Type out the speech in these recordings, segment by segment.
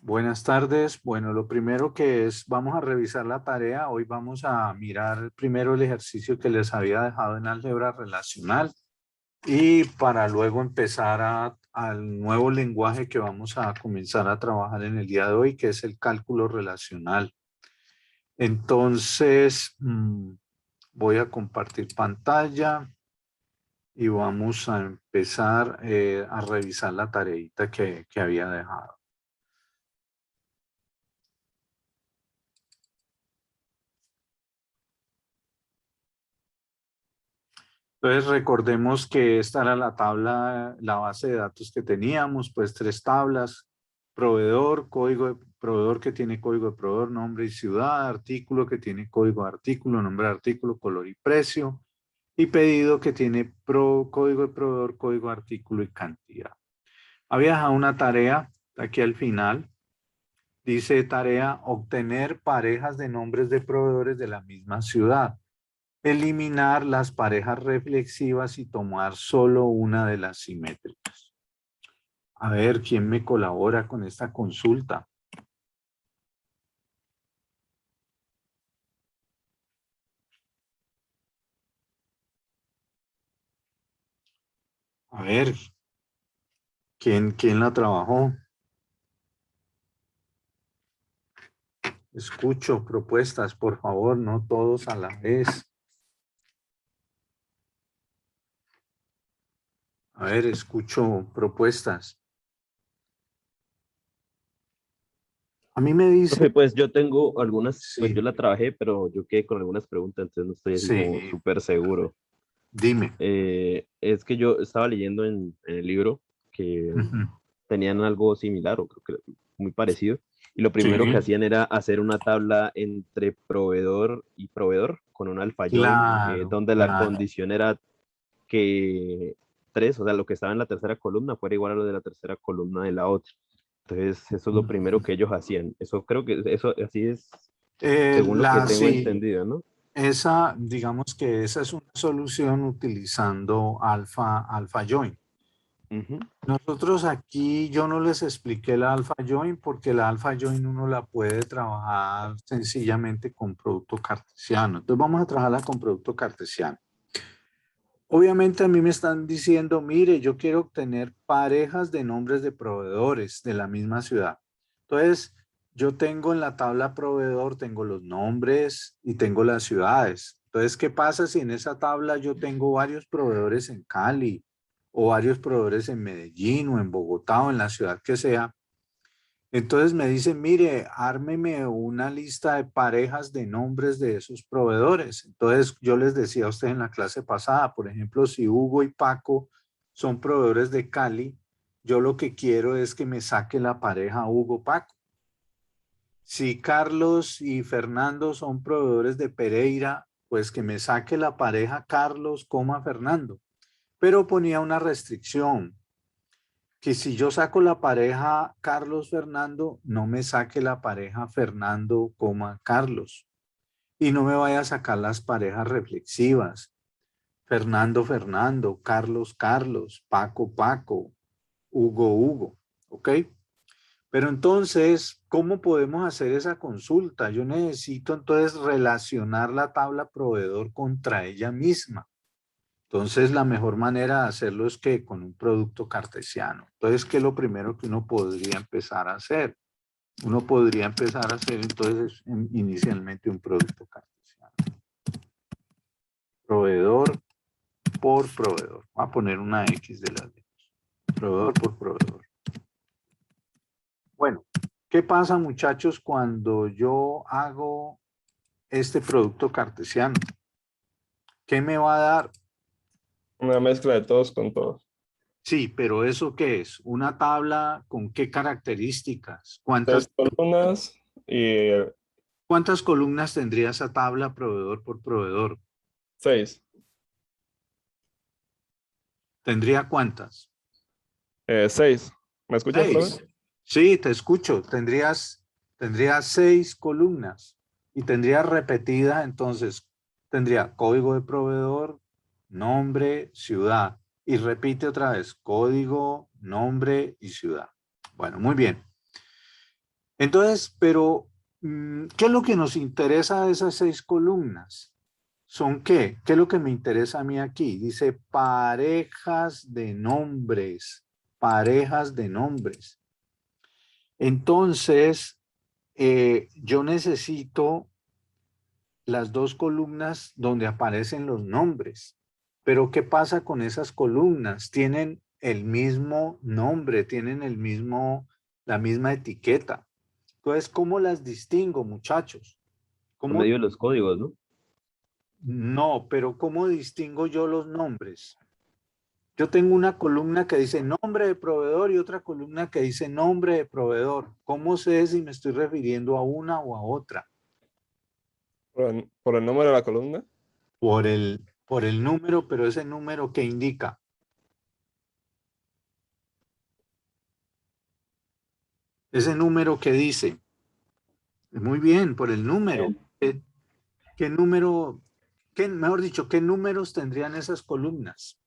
Buenas tardes. Bueno, lo primero que es, vamos a revisar la tarea. Hoy vamos a mirar primero el ejercicio que les había dejado en álgebra relacional y para luego empezar al nuevo lenguaje que vamos a comenzar a trabajar en el día de hoy, que es el cálculo relacional. Entonces, voy a compartir pantalla y vamos a empezar a revisar la tareita que había dejado. Entonces recordemos que esta era la tabla, la base de datos que teníamos, pues tres tablas: proveedor, código de proveedor que tiene código de proveedor, nombre y ciudad; artículo que tiene código de artículo, nombre de artículo, color y precio; y pedido que tiene código de proveedor, código de artículo y cantidad. Había dejado una tarea aquí al final. Dice tarea: obtener parejas de nombres de proveedores de la misma ciudad. Eliminar las parejas reflexivas y tomar solo una de las simétricas. A ver, ¿quién me colabora con esta consulta? A ver, ¿quién la trabajó? Escucho propuestas, por favor, no todos a la vez. A ver, escucho propuestas. A mí me dice, Profe, pues yo tengo algunas, pues yo sí, la trabajé, pero yo quedé con algunas preguntas, entonces no estoy así como sí, súper seguro. dime. Es que yo estaba leyendo en el libro que Ujú. tenían algo similar o creo que muy parecido, y lo primero que Sí, hacían era hacer una tabla entre proveedor y proveedor con un alpha join, claro, donde la claro. condición era que tres, o sea, lo que estaba en la tercera columna fuera igual a lo de la tercera columna de la otra. Entonces, eso es lo primero Ujú. que ellos hacían. Eso creo que eso así es según lo que tengo Sí. entendido, ¿no? Esa, digamos que esa es una solución utilizando alpha join. Ujú. Nosotros aquí yo no les expliqué la alpha join porque la alpha join uno la puede trabajar sencillamente con producto cartesiano. Entonces vamos a trabajarla con producto cartesiano. Obviamente a mí me están diciendo, mire, yo quiero obtener parejas de nombres de proveedores de la misma ciudad. Entonces, yo tengo en la tabla proveedor, tengo los nombres y tengo las ciudades. Entonces, ¿qué pasa si en esa tabla yo tengo varios proveedores en Cali o varios proveedores en Medellín o en Bogotá o en la ciudad que sea? Entonces me dicen, mire, ármeme una lista de parejas de nombres de esos proveedores. Entonces yo les decía a ustedes en la clase pasada, por ejemplo, si Hugo y Paco son proveedores de Cali, yo lo que quiero es que me saque la pareja Hugo-Paco. Si Carlos y Fernando son proveedores de Pereira, pues que me saque la pareja Carlos, Fernando. Pero ponía una restricción, que si yo saco la pareja Carlos Fernando, no me saque la pareja Fernando, Carlos. Y no me vaya a sacar las parejas reflexivas. Fernando Fernando, Carlos Carlos, Paco Paco, Hugo Hugo. ¿Ok? Pero entonces, ¿cómo podemos hacer esa consulta? Yo necesito entonces relacionar la tabla proveedor contra ella misma. Entonces, la mejor manera de hacerlo es que con un producto cartesiano. Entonces, ¿qué es lo primero que uno podría empezar a hacer? Uno podría empezar a hacer entonces inicialmente un producto cartesiano. Proveedor por proveedor. Voy a poner una X de las letras. Proveedor por proveedor. Bueno, ¿qué pasa, muchachos, cuando yo hago este producto cartesiano? ¿Qué me va a dar? Una mezcla de todos con todos. Sí, pero ¿eso qué es? ¿Una tabla con qué características? Tres columnas y ¿Cuántas columnas tendría esa tabla proveedor por proveedor? seis. ¿Tendría cuántas? Seis. ¿Me escuchas, profe? Seis. Sí, te escucho. Tendría seis columnas y tendría repetida, entonces, tendría código de proveedor, nombre, ciudad. Y repite otra vez, código, nombre y ciudad. Bueno, muy bien. Entonces, pero, ¿qué es lo que nos interesa de esas 6 columnas? ¿Son qué? ¿Qué es lo que me interesa a mí aquí? Dice parejas de nombres, parejas de nombres. Entonces, yo necesito las 2 columnas donde aparecen los nombres. Pero ¿qué pasa con esas columnas? Tienen el mismo nombre, tienen la misma etiqueta. Entonces, ¿cómo las distingo, muchachos? Por ¿Cómo? medio de los códigos, ¿no? No, pero ¿cómo distingo yo los nombres? Yo tengo una columna que dice nombre de proveedor y otra columna que dice nombre de proveedor. ¿Cómo sé si me estoy refiriendo a una o a otra? Por el número de la columna. Por el número, pero ese número que indica. Ese número que dice. Muy bien, por el número. ¿Qué número, mejor dicho, qué números tendrían esas columnas?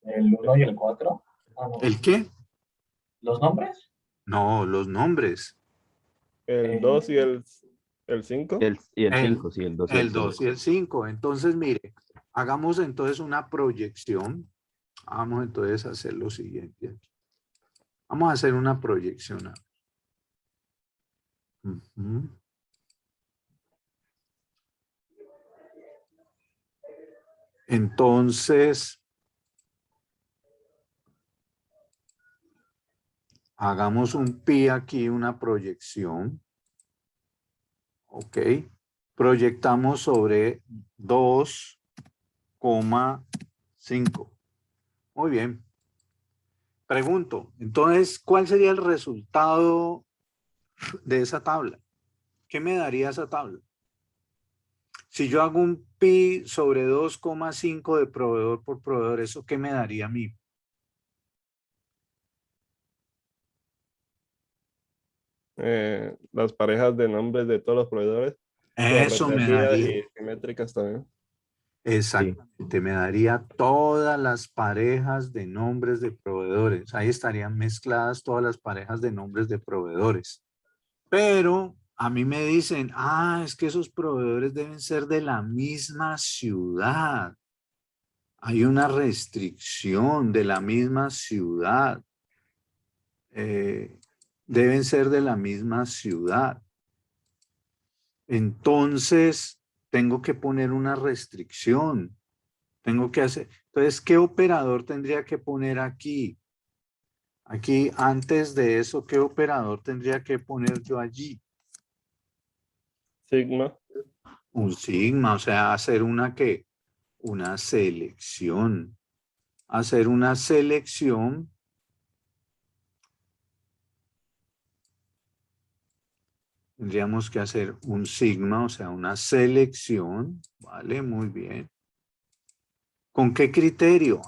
El 1 y el 4. Ah, no. ¿El qué? ¿Los nombres? No, los nombres. El 2 y el 5. Y el El, 5, sí, el 2 y el el 2 5. y el 5. Entonces, mire, hagamos entonces una proyección. Vamos entonces a hacer lo siguiente aquí. Vamos a hacer una proyección. Ujú. Entonces, hagamos un pi aquí, una proyección. Ok. Proyectamos sobre 2,5. Muy bien. Pregunto, entonces, ¿cuál sería el resultado de esa tabla? ¿Qué me daría esa tabla? Si yo hago un pi sobre 2,5 de proveedor por proveedor, ¿eso qué me daría a mí? Las parejas de nombres de todos los proveedores. Eso me Correlativas daría, y simétricas también. Sí. exactamente, me daría todas las parejas de nombres de proveedores. Ahí estarían mezcladas todas las parejas de nombres de proveedores. Pero a mí me dicen, es que esos proveedores deben ser de la misma ciudad. Hay una restricción de la misma ciudad. Deben ser de la misma ciudad. Entonces, tengo que poner una restricción. Tengo que hacer. Entonces, ¿qué operador tendría que poner aquí? Aquí, antes de eso, ¿qué operador tendría que poner yo allí? Sigma. Un sigma, o sea, hacer una ¿qué? Una selección. Hacer una selección. Tendríamos que hacer un sigma, o sea, una selección. Vale, muy bien. ¿Con qué criterio?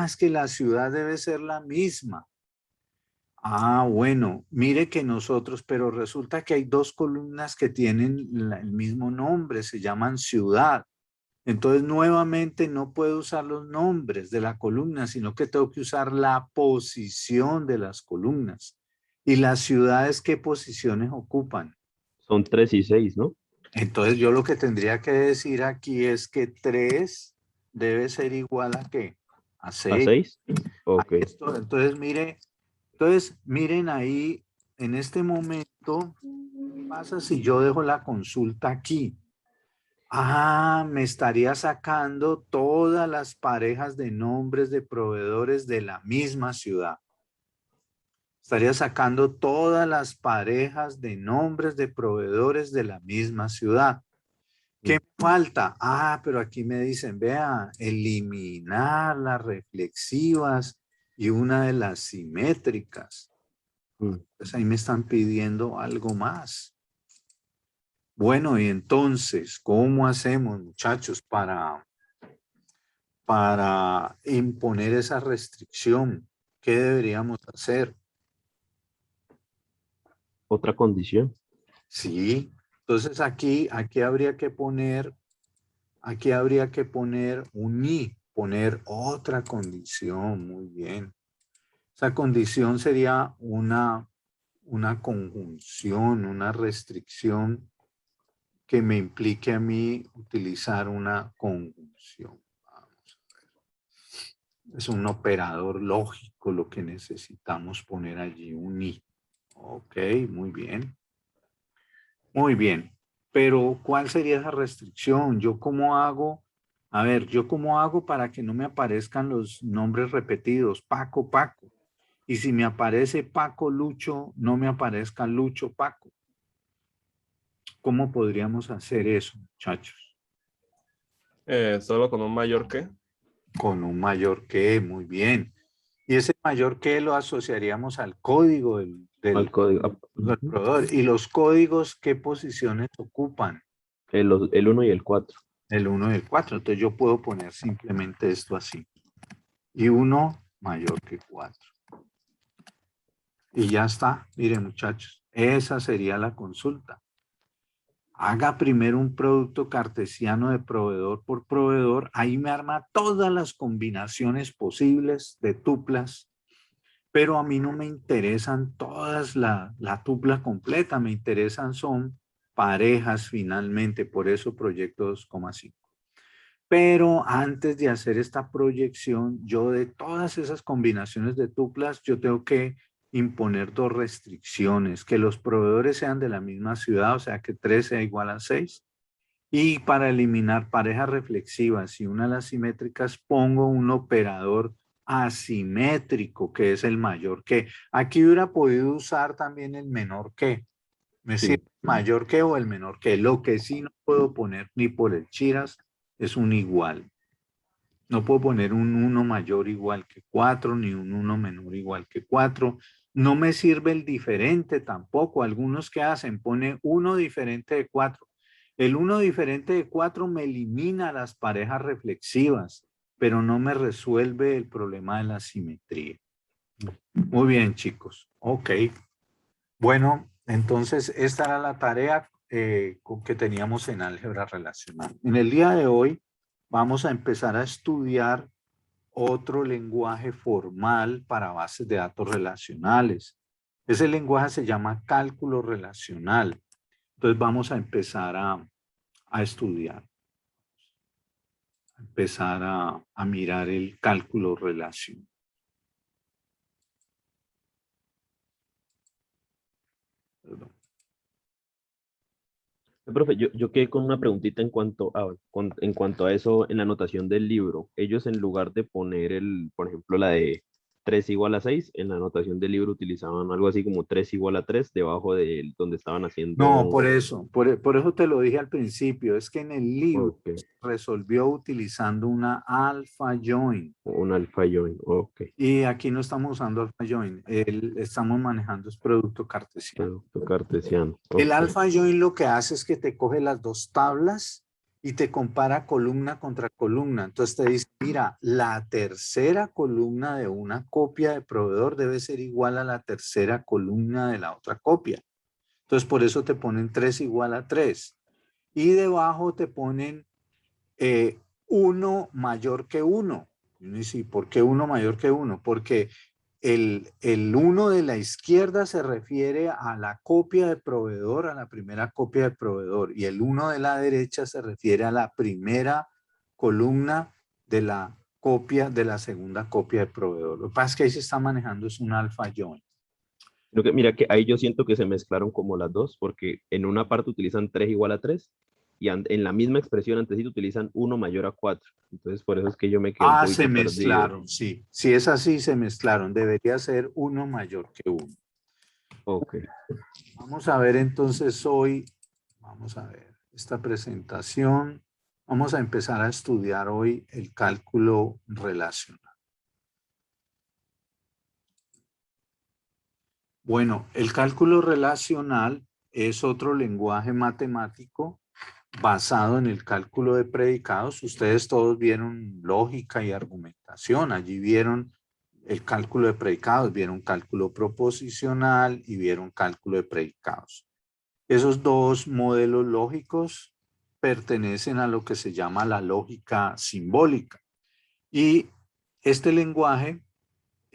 Es que la ciudad debe ser la misma. Bueno, mire que nosotros, pero resulta que hay 2 columnas que tienen el mismo nombre, se llaman ciudad. Entonces, nuevamente no puedo usar los nombres de la columna, sino que tengo que usar la posición de las columnas. ¿Y las ciudades qué posiciones ocupan? Son 3 y 6, ¿no? Entonces, yo lo que tendría que decir aquí es que 3 debe ser igual a ¿qué? A ¿A 6. 6? Ok. Entonces, miren ahí, en este momento, ¿qué pasa si yo dejo la consulta aquí? Me estaría sacando todas las parejas de nombres de proveedores de la misma ciudad. Estaría sacando todas las parejas de nombres de proveedores de la misma ciudad. ¿Qué falta? Pero aquí me dicen, vea, eliminar las reflexivas y una de las simétricas. Pues ahí me están pidiendo algo más. Bueno, y entonces, ¿cómo hacemos, muchachos, para imponer esa restricción? ¿Qué deberíamos hacer? Otra condición. Sí, entonces aquí habría que poner un i, poner otra condición, muy bien. Esa condición sería una conjunción, una restricción que me implique a mí utilizar una conjunción. Vamos a ver. Es un operador lógico lo que necesitamos poner allí, un i. Ok, muy bien. Muy bien. Pero, ¿cuál sería esa restricción? ¿Yo cómo hago? A ver, ¿yo cómo hago para que no me aparezcan los nombres repetidos? Paco, Paco. Y si me aparece Paco Lucho, no me aparezca Lucho Paco. ¿Cómo podríamos hacer eso, muchachos? Solo con un mayor que. Con un mayor que, muy bien. Y ese mayor que lo asociaríamos al código del Al código. proveedor. ¿Y los códigos qué posiciones ocupan? El 1 y el 4. El 1 y el 4. Entonces yo puedo poner simplemente esto así. Y 1 mayor que 4. Y ya está. Miren, muchachos, esa sería la consulta. Haga primero un producto cartesiano de proveedor por proveedor. Ahí me arma todas las combinaciones posibles de tuplas, pero a mí no me interesan todas la tupla completa, me interesan son parejas finalmente, por eso proyecto 2,5. Pero antes de hacer esta proyección, yo de todas esas combinaciones de tuplas, yo tengo que imponer dos restricciones, que los proveedores sean de la misma ciudad, o sea que 3 sea igual a 6. Y para eliminar parejas reflexivas y una de las simétricas, pongo un operador asimétrico, que es el mayor que. Aquí hubiera podido usar también el menor que. Me Sí. sirve el mayor que o el menor que. Lo que sí no puedo poner ni por el chiras es un igual. No puedo poner un 1 mayor igual que 4, ni un 1 menor igual que 4. No me sirve el diferente tampoco. Algunos que hacen, pone 1 diferente de 4. El 1 diferente de 4 me elimina las parejas reflexivas, pero no me resuelve el problema de la simetría. Muy bien, chicos. Ok. Bueno, entonces esta era la tarea que teníamos en álgebra relacional. En el día de hoy vamos a empezar a estudiar otro lenguaje formal para bases de datos relacionales. Ese lenguaje se llama cálculo relacional. Entonces vamos a empezar a estudiar, a empezar a mirar el cálculo relacional. Perdón. Profe, yo quedé con una preguntita en cuanto a eso en la anotación del libro. Ellos en lugar de poner por ejemplo, la de 3 igual a 6, en la anotación del libro utilizaban algo así como 3 igual a 3 debajo de donde estaban No, haciendo. por eso, por eso te lo dije al principio, es que en el libro Ok, resolvió utilizando una alpha join. un alfa join. Ok, Y aquí no estamos usando alpha join, estamos manejando el producto cartesiano. producto cartesiano. El Ok, alpha join lo que hace es que te coge las dos tablas y te compara columna contra columna. Entonces te dice, mira, la tercera columna de una copia de proveedor debe ser igual a la tercera columna de la otra copia. Entonces por eso te ponen 3 igual a 3. Y debajo te ponen 1 mayor que 1. Y uno dice, ¿por qué 1 mayor que 1? Porque el 1 de la izquierda se refiere a la copia de proveedor, a la primera copia de proveedor, y el 1 de la derecha se refiere a la primera columna de la copia de la segunda copia de proveedor. Lo que pasa es que ahí se está manejando es un alpha join. Mira que ahí yo siento que se mezclaron como las dos, porque en una parte utilizan 3 igual a 3 y en la misma expresión antesito utilizan 1 mayor a 4. Entonces por eso es que yo me quedé un Ah, se poquito perdido. mezclaron, sí. Si es así, se mezclaron. Debería ser 1 mayor que 1. Ok. Vamos a ver entonces hoy, vamos a ver esta presentación. Vamos a empezar a estudiar hoy el cálculo relacional. Bueno, el cálculo relacional es otro lenguaje matemático basado en el cálculo de predicados. Ustedes todos vieron lógica y argumentación. Allí vieron el cálculo de predicados, vieron cálculo proposicional y vieron cálculo de predicados. Esos dos modelos lógicos pertenecen a lo que se llama la lógica simbólica. Y este lenguaje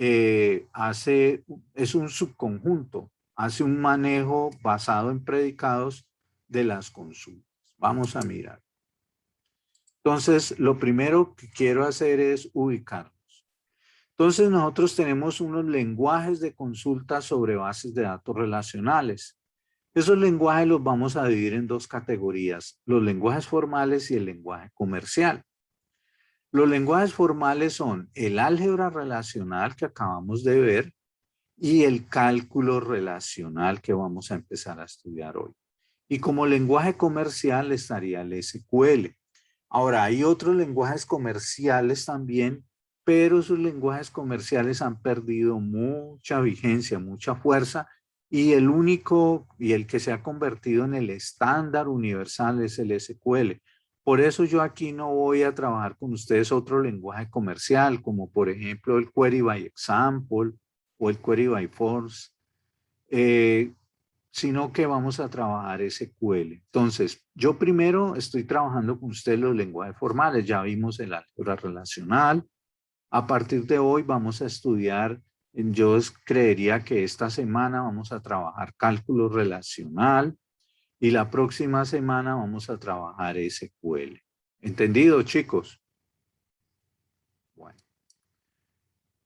es un subconjunto, hace un manejo basado en predicados de las consultas. Vamos a mirar. Entonces, lo primero que quiero hacer es ubicarlos. Entonces, nosotros tenemos unos lenguajes de consulta sobre bases de datos relacionales. Esos lenguajes los vamos a dividir en dos categorías, los lenguajes formales y el lenguaje comercial. Los lenguajes formales son el álgebra relacional que acabamos de ver y el cálculo relacional que vamos a empezar a estudiar hoy. Y como lenguaje comercial estaría el SQL. Ahora, hay otros lenguajes comerciales también, pero esos lenguajes comerciales han perdido mucha vigencia, mucha fuerza, y el único y el que se ha convertido en el estándar universal es el SQL. Por eso yo aquí no voy a trabajar con ustedes otro lenguaje comercial, como por ejemplo el Query by Example o el Query by Force, sino que vamos a trabajar SQL. Entonces, yo primero estoy trabajando con ustedes los lenguajes formales. Ya vimos el álgebra relacional. A partir de hoy vamos a estudiar, yo creería que esta semana vamos a trabajar cálculo relacional y la próxima semana vamos a trabajar SQL. ¿Entendido, chicos? Bueno,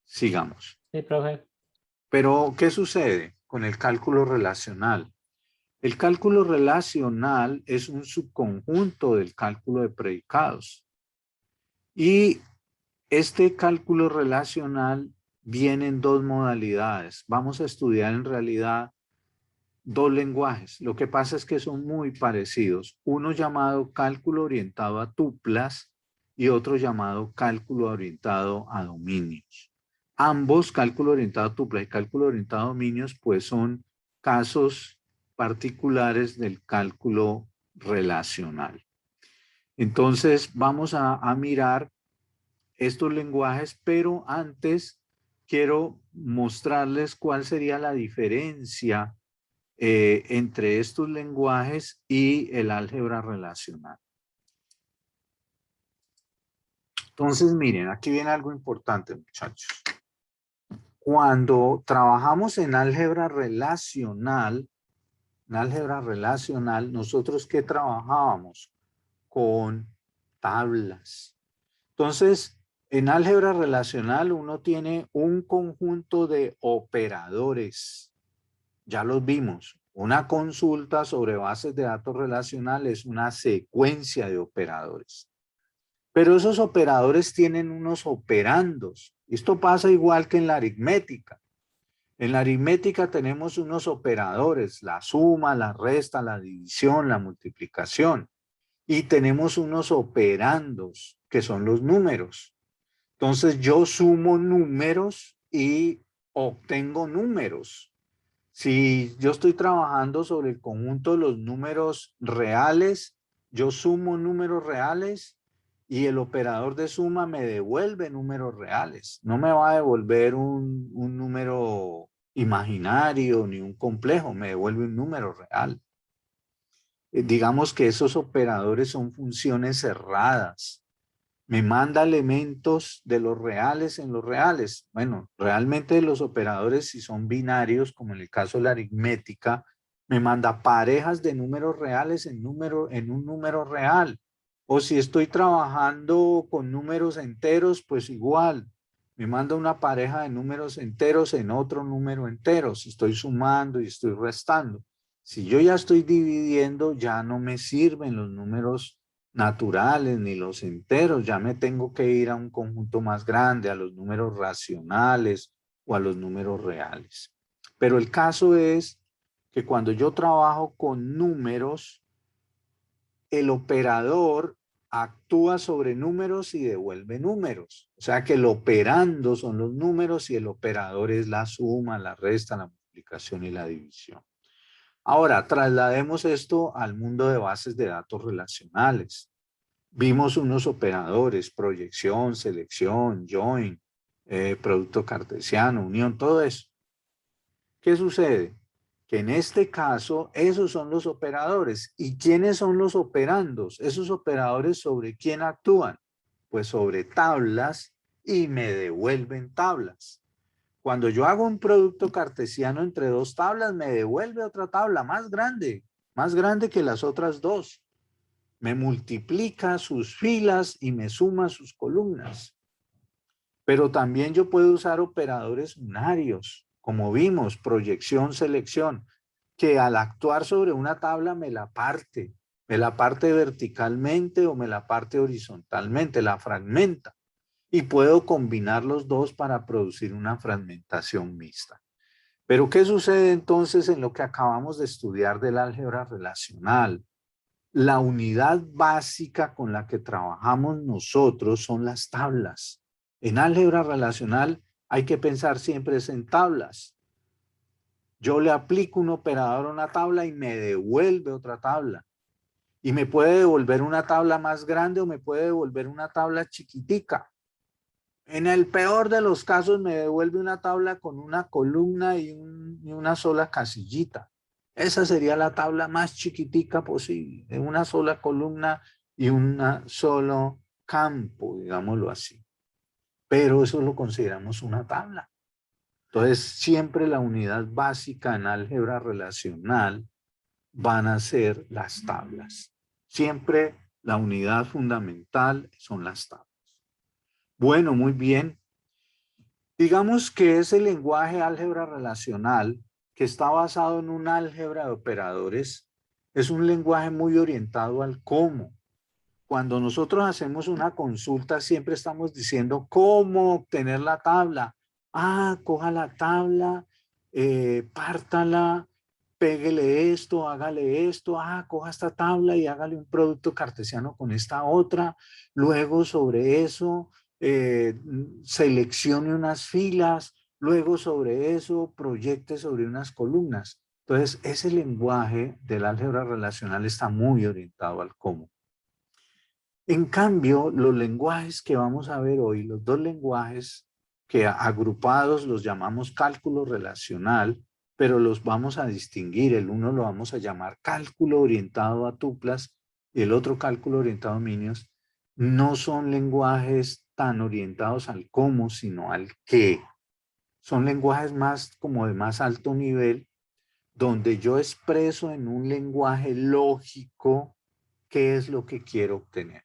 sigamos. Sí, profe. Pero, ¿qué sucede con el cálculo relacional? El cálculo relacional es un subconjunto del cálculo de predicados. Y este cálculo relacional viene en dos modalidades. Vamos a estudiar en realidad dos lenguajes. Lo que pasa es que son muy parecidos. Uno llamado cálculo orientado a tuplas y otro llamado cálculo orientado a dominios. Ambos, cálculo orientado a tuplas y cálculo orientado a dominios, pues son casos particulares del cálculo relacional. Entonces vamos a mirar estos lenguajes, pero antes quiero mostrarles cuál sería la diferencia entre estos lenguajes y el álgebra relacional. Entonces miren, aquí viene algo importante, muchachos. Cuando trabajamos en álgebra relacional, nosotros ¿qué trabajábamos? Con tablas. Entonces, en álgebra relacional uno tiene un conjunto de operadores. Ya los vimos. Una consulta sobre bases de datos relacionales es una secuencia de operadores. Pero esos operadores tienen unos operandos. Esto pasa igual que en la aritmética. En la aritmética tenemos unos operadores, la suma, la resta, la división, la multiplicación. Y tenemos unos operandos, que son los números. Entonces yo sumo números y obtengo números. Si yo estoy trabajando sobre el conjunto de los números reales, yo sumo números reales y el operador de suma me devuelve números reales. No me va a devolver un número imaginario ni un complejo, me devuelve un número real. Digamos que esos operadores son funciones cerradas. Me manda elementos de los reales en los reales. Bueno, realmente los operadores, si son binarios, como en el caso de la aritmética, me manda parejas de números reales en un número real. O si estoy trabajando con números enteros, pues igual. Me manda una pareja de números enteros en otro número entero. Si estoy sumando y estoy restando. Si yo ya estoy dividiendo, ya no me sirven los números naturales ni los enteros, ya me tengo que ir a un conjunto más grande, a los números racionales o a los números reales. Pero el caso es que cuando yo trabajo con números, el operador actúa sobre números y devuelve números. O sea que el operando son los números y el operador es la suma, la resta, la multiplicación y la división. Ahora, traslademos esto al mundo de bases de datos relacionales. Vimos unos operadores, proyección, selección, join, producto cartesiano, unión, todo eso. ¿Qué sucede? Que en este caso, esos son los operadores. ¿Y quiénes son los operandos? Esos operadores, ¿sobre quién actúan? Pues sobre tablas y me devuelven tablas. Cuando yo hago un producto cartesiano entre dos tablas, me devuelve otra tabla más grande que las otras dos. Me multiplica sus filas y me suma sus columnas. Pero también yo puedo usar operadores unarios, como vimos, proyección, selección, que al actuar sobre una tabla me la parte verticalmente o me la parte horizontalmente, la fragmenta. Y puedo combinar los dos para producir una fragmentación mixta. Pero ¿qué sucede entonces en lo que acabamos de estudiar del álgebra relacional? La unidad básica con la que trabajamos nosotros son las tablas. En álgebra relacional hay que pensar siempre en tablas. Yo le aplico un operador a una tabla y me devuelve otra tabla. Y me puede devolver una tabla más grande o me puede devolver una tabla chiquitica. En el peor de los casos me devuelve una tabla con una columna y una sola casillita. Esa sería la tabla más chiquitica posible, de una sola columna y un solo campo, digámoslo así. Pero eso lo consideramos una tabla. Entonces, siempre la unidad básica en álgebra relacional van a ser las tablas. Siempre la unidad fundamental son las tablas. Bueno, muy bien. Digamos que ese lenguaje álgebra relacional, que está basado en un álgebra de operadores, es un lenguaje muy orientado al cómo. Cuando nosotros hacemos una consulta, siempre estamos diciendo cómo obtener la tabla. Ah, coja la tabla, pártala, péguele esto, hágale esto. Ah, coja esta tabla y hágale un producto cartesiano con esta otra. Luego sobre eso, seleccione unas filas. Luego sobre eso, proyecte sobre unas columnas. Entonces, ese lenguaje del álgebra relacional está muy orientado al cómo. En cambio, los lenguajes que vamos a ver hoy, los dos lenguajes que agrupados los llamamos cálculo relacional, pero los vamos a distinguir. El uno lo vamos a llamar cálculo orientado a tuplas y el otro cálculo orientado a dominios. No son lenguajes tan orientados al cómo, sino al qué. Son lenguajes más como de más alto nivel, donde yo expreso en un lenguaje lógico qué es lo que quiero obtener.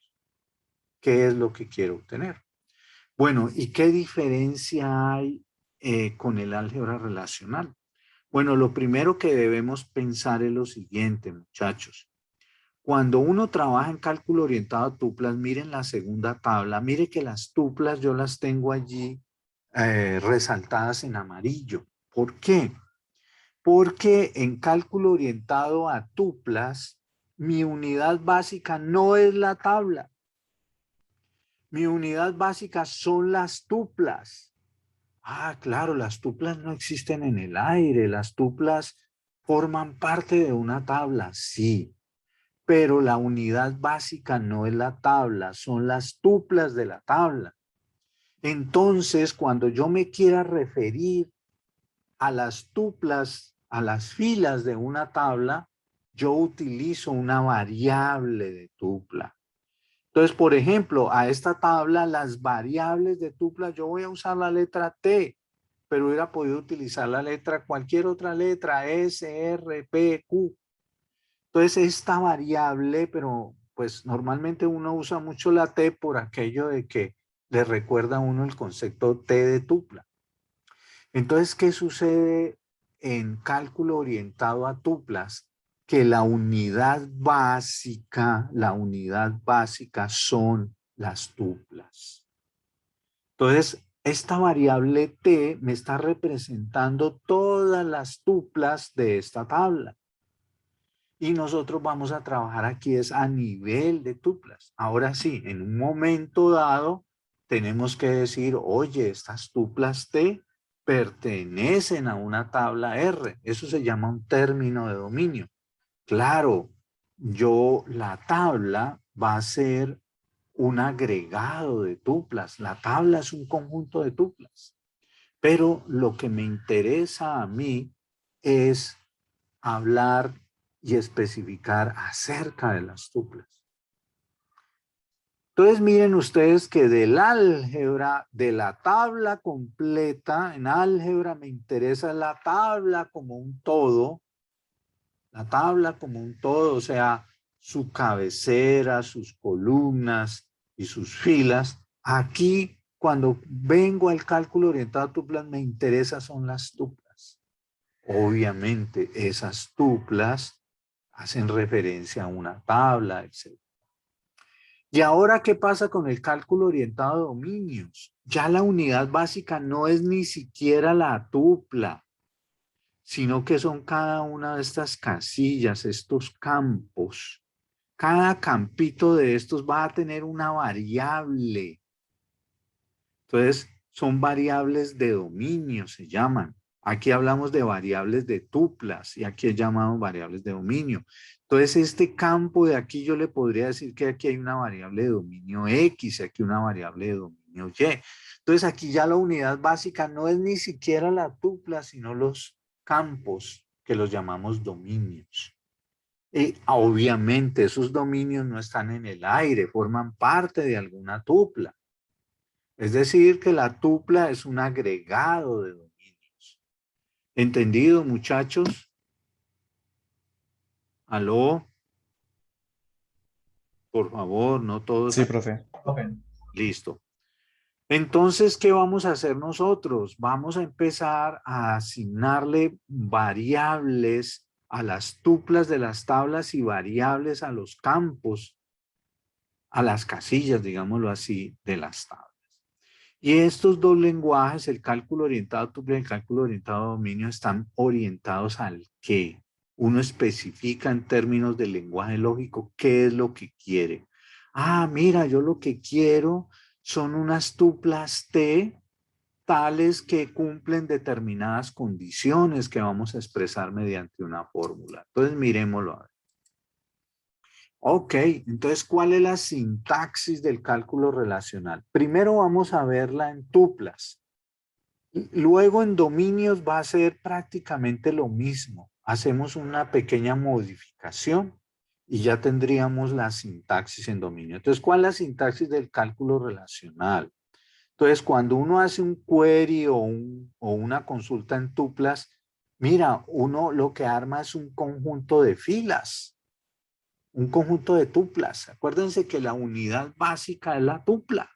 ¿Qué es lo que quiero obtener? Bueno, ¿y qué diferencia hay con el álgebra relacional? Bueno, lo primero que debemos pensar es lo siguiente, muchachos. Cuando uno trabaja en cálculo orientado a tuplas, miren la segunda tabla, mire que las tuplas yo las tengo allí resaltadas en amarillo. ¿Por qué? Porque en cálculo orientado a tuplas, mi unidad básica no es la tabla. Mi unidad básica son las tuplas. Ah, claro, las tuplas no existen en el aire. Las tuplas forman parte de una tabla, sí. Pero la unidad básica no es la tabla, son las tuplas de la tabla. Entonces, cuando yo me quiera referir a las tuplas, a las filas de una tabla, yo utilizo una variable de tupla. Entonces, por ejemplo, a esta tabla, las variables de tupla, yo voy a usar la letra T, pero hubiera podido utilizar la letra, cualquier otra letra, S, R, P, Q. Entonces, esta variable, pero pues normalmente uno usa mucho la T por aquello de que le recuerda a uno el concepto T de tupla. Entonces, ¿qué sucede en cálculo orientado a tuplas? Que la unidad básica son las tuplas. Entonces, esta variable T me está representando todas las tuplas de esta tabla. Y nosotros vamos a trabajar aquí es a nivel de tuplas. Ahora sí, en un momento dado, tenemos que decir, oye, estas tuplas T pertenecen a una tabla R. Eso se llama un término de dominio. Claro, la tabla va a ser un agregado de tuplas. La tabla es un conjunto de tuplas. Pero lo que me interesa a mí es hablar y especificar acerca de las tuplas. Entonces miren ustedes que del álgebra, de la tabla completa, en álgebra me interesa la tabla como un todo, la tabla como un todo, o sea, su cabecera, sus columnas y sus filas. Aquí, cuando vengo al cálculo orientado a tuplas, me interesa son las tuplas. Obviamente, esas tuplas hacen referencia a una tabla, etc. ¿Y ahora qué pasa con el cálculo orientado a dominios? Ya la unidad básica no es ni siquiera la tupla, sino que son cada una de estas casillas, estos campos. Cada campito de estos va a tener una variable. Entonces, son variables de dominio, se llaman. Aquí hablamos de variables de tuplas y aquí llamamos variables de dominio. Entonces, este campo de aquí yo le podría decir que aquí hay una variable de dominio X y aquí una variable de dominio Y. Entonces, aquí ya la unidad básica no es ni siquiera la tupla, sino los campos que los llamamos dominios. Y obviamente esos dominios no están en el aire, forman parte de alguna tupla. Es decir, que la tupla es un agregado de dominios. ¿Entendido, muchachos? ¿Aló? Por favor, no todos. Sí, profe. Profe, Listo. Entonces, ¿qué vamos a hacer nosotros? Vamos a empezar a asignarle variables a las tuplas de las tablas y variables a los campos, a las casillas, digámoslo así, de las tablas. Y estos dos lenguajes, el cálculo orientado a tupla y el cálculo orientado a dominio, están orientados al qué. Uno especifica en términos del lenguaje lógico qué es lo que quiere. Ah, mira, yo lo que quiero son unas tuplas T tales que cumplen determinadas condiciones que vamos a expresar mediante una fórmula. Entonces, miremoslo a ver. Ok, entonces, ¿cuál es la sintaxis del cálculo relacional? Primero vamos a verla en tuplas. Luego en dominios va a ser prácticamente lo mismo. Hacemos una pequeña modificación y ya tendríamos la sintaxis en dominio. Entonces, ¿cuál es la sintaxis del cálculo relacional? Entonces, cuando uno hace un query o una consulta en tuplas, mira, uno lo que arma es un conjunto de filas. Un conjunto de tuplas. Acuérdense que la unidad básica es la tupla.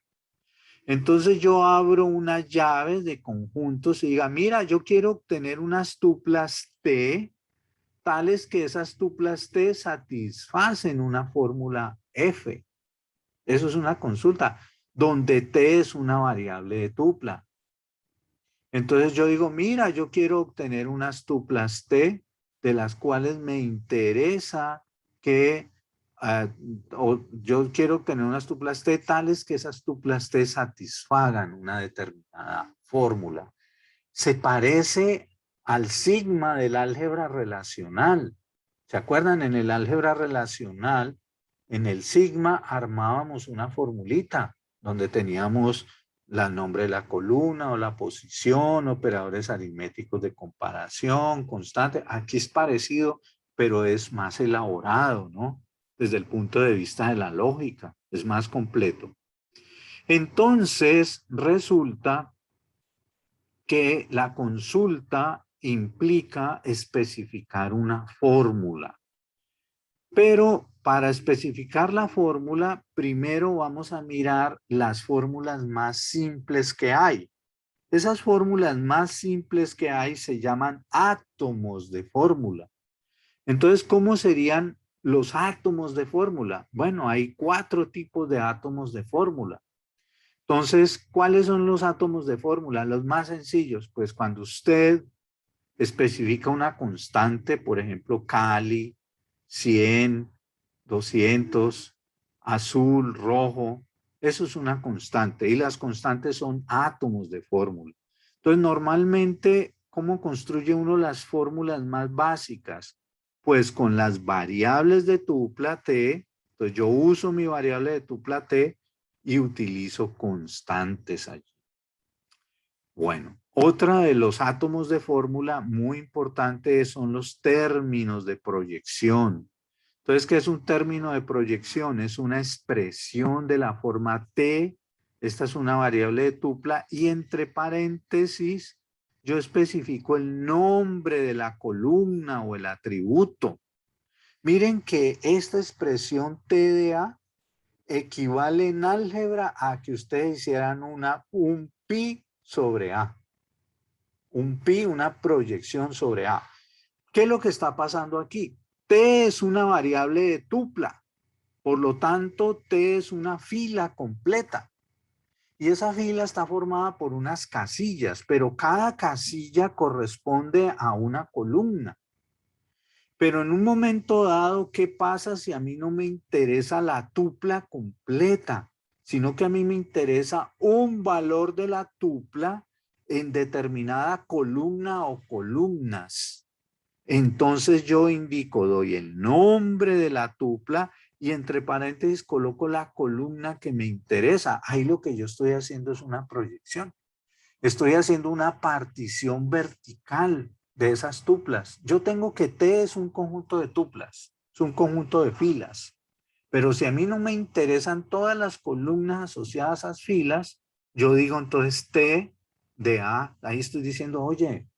Entonces yo abro unas llaves de conjuntos y diga, mira, yo quiero obtener unas tuplas T, tales que esas tuplas T satisfacen una fórmula F. Eso es una consulta, donde T es una variable de tupla. Entonces yo digo, mira, yo quiero obtener unas tuplas T, de las cuales me interesa que o yo quiero obtener unas tuplas T tales que esas tuplas T satisfagan una determinada fórmula. Se parece al sigma del álgebra relacional. ¿Se acuerdan? En el álgebra relacional, en el sigma armábamos una formulita donde teníamos el nombre de la columna o la posición, operadores aritméticos de comparación, constante. Aquí es parecido, pero es más elaborado, ¿no? Desde el punto de vista de la lógica, es más completo. Entonces, resulta que la consulta implica especificar una fórmula. Pero para especificar la fórmula, primero vamos a mirar las fórmulas más simples que hay. Esas fórmulas más simples que hay se llaman átomos de fórmula. Entonces, ¿cómo serían los átomos de fórmula? Bueno, hay 4 tipos de átomos de fórmula. Entonces, ¿cuáles son los átomos de fórmula? Los más sencillos, pues cuando usted especifica una constante, por ejemplo, Cali, 100, 200, azul, rojo, eso es una constante y las constantes son átomos de fórmula. Entonces, normalmente, ¿cómo construye uno las fórmulas más básicas? Pues con las variables de tupla T. Entonces, yo uso mi variable de tupla T y utilizo constantes allí. Bueno, otra de los átomos de fórmula muy importante son los términos de proyección. Entonces, ¿qué es un término de proyección? Es una expresión de la forma T. Esta es una variable de tupla y entre paréntesis yo especifico el nombre de la columna o el atributo. Miren que esta expresión TDA equivale en álgebra a que ustedes hicieran un pi sobre A. Un pi, una proyección sobre A. ¿Qué es lo que está pasando aquí? T es una variable de tupla. Por lo tanto, T es una fila completa. Y esa fila está formada por unas casillas, pero cada casilla corresponde a una columna. Pero en un momento dado, ¿qué pasa si a mí no me interesa la tupla completa? Sino que a mí me interesa un valor de la tupla en determinada columna o columnas. Entonces yo indico, doy el nombre de la tupla y entre paréntesis coloco la columna que me interesa. Ahí lo que yo estoy haciendo es una proyección. Estoy haciendo una partición vertical de esas tuplas. Yo tengo que T es un conjunto de tuplas, es un conjunto de filas. Pero si a mí no me interesan todas las columnas asociadas a esas filas, yo digo entonces T de A. Ahí estoy diciendo, oye,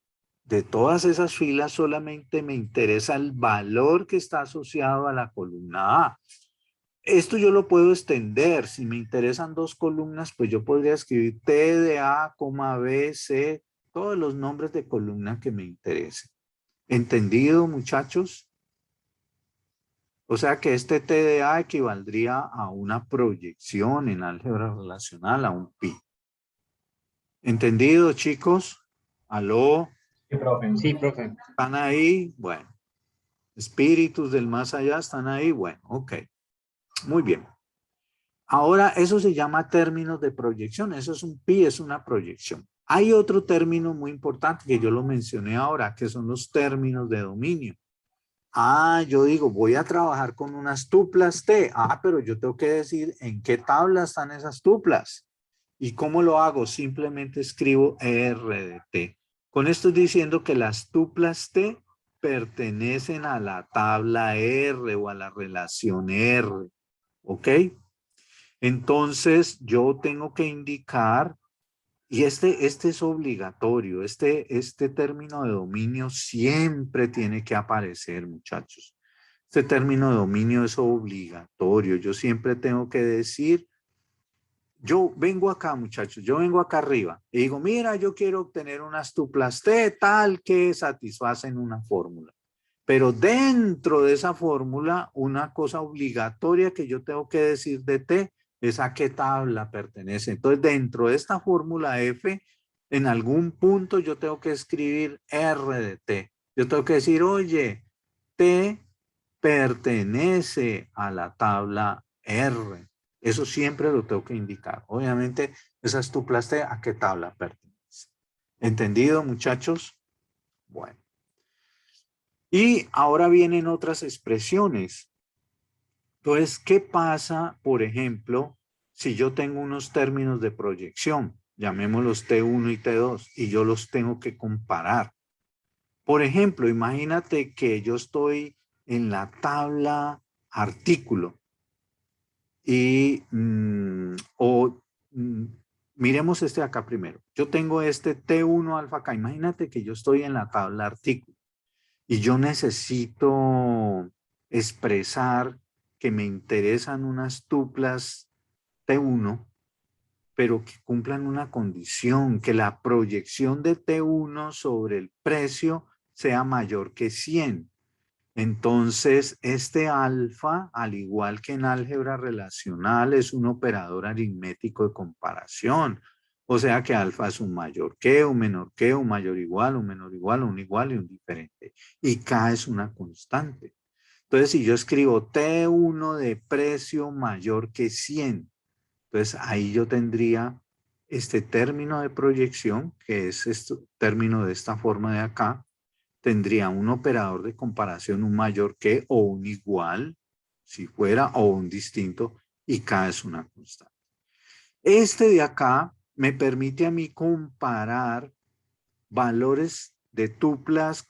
de todas esas filas solamente me interesa el valor que está asociado a la columna A. Esto yo lo puedo extender. Si me interesan dos columnas, pues yo podría escribir T de A, B, C, todos los nombres de columna que me interesen. ¿Entendido, muchachos? O sea que este T de A equivaldría a una proyección en álgebra relacional, a un pi. ¿Entendido, chicos? ¿Aló? Sí, profe. Sí, profe. ¿Están ahí? Bueno. Espíritus del más allá están ahí. Bueno, ok. Muy bien. Ahora, eso se llama términos de proyección. Eso es un pi, es una proyección. Hay otro término muy importante que yo lo mencioné ahora, que son los términos de dominio. Yo digo, voy a trabajar con unas tuplas T. Pero yo tengo que decir en qué tabla están esas tuplas. ¿Y cómo lo hago? Simplemente escribo R de T. Con esto estoy diciendo que las tuplas T pertenecen a la tabla R o a la relación R. ¿Ok? Entonces yo tengo que indicar, y este es obligatorio, este término de dominio siempre tiene que aparecer, muchachos. Este término de dominio es obligatorio. Yo siempre tengo que decir, yo vengo acá, muchachos, yo vengo acá arriba y digo, mira, yo quiero obtener unas tuplas T tal que satisfacen una fórmula. Pero dentro de esa fórmula, una cosa obligatoria que yo tengo que decir de T es a qué tabla pertenece. Entonces, dentro de esta fórmula F, en algún punto yo tengo que escribir R de T. Yo tengo que decir, oye, T pertenece a la tabla R. Eso siempre lo tengo que indicar. Obviamente, esas tuplas T, ¿a qué tabla pertenecen? ¿Entendido, muchachos? Bueno. Y ahora vienen otras expresiones. Entonces, ¿qué pasa, por ejemplo, si yo tengo unos términos de proyección, llamémoslos T1 y T2, y yo los tengo que comparar? Por ejemplo, imagínate que yo estoy en la tabla artículo y, miremos este acá primero. Yo tengo este T1 alfa acá. Imagínate que yo estoy en la tabla artículo. Y yo necesito expresar que me interesan unas tuplas T1, pero que cumplan una condición, que la proyección de T1 sobre el precio sea mayor que 100. Entonces, este alfa, al igual que en álgebra relacional, es un operador aritmético de comparación. O sea que alfa es un mayor que, un menor que, un mayor igual, un menor igual, un igual y un diferente. Y K es una constante. Entonces, si yo escribo T1 de precio mayor que 100, entonces ahí yo tendría este término de proyección, que es este término de esta forma de acá, tendría un operador de comparación, un mayor que o un igual, si fuera, o un distinto, y K es una constante. Este de acá me permite a mí comparar valores de tuplas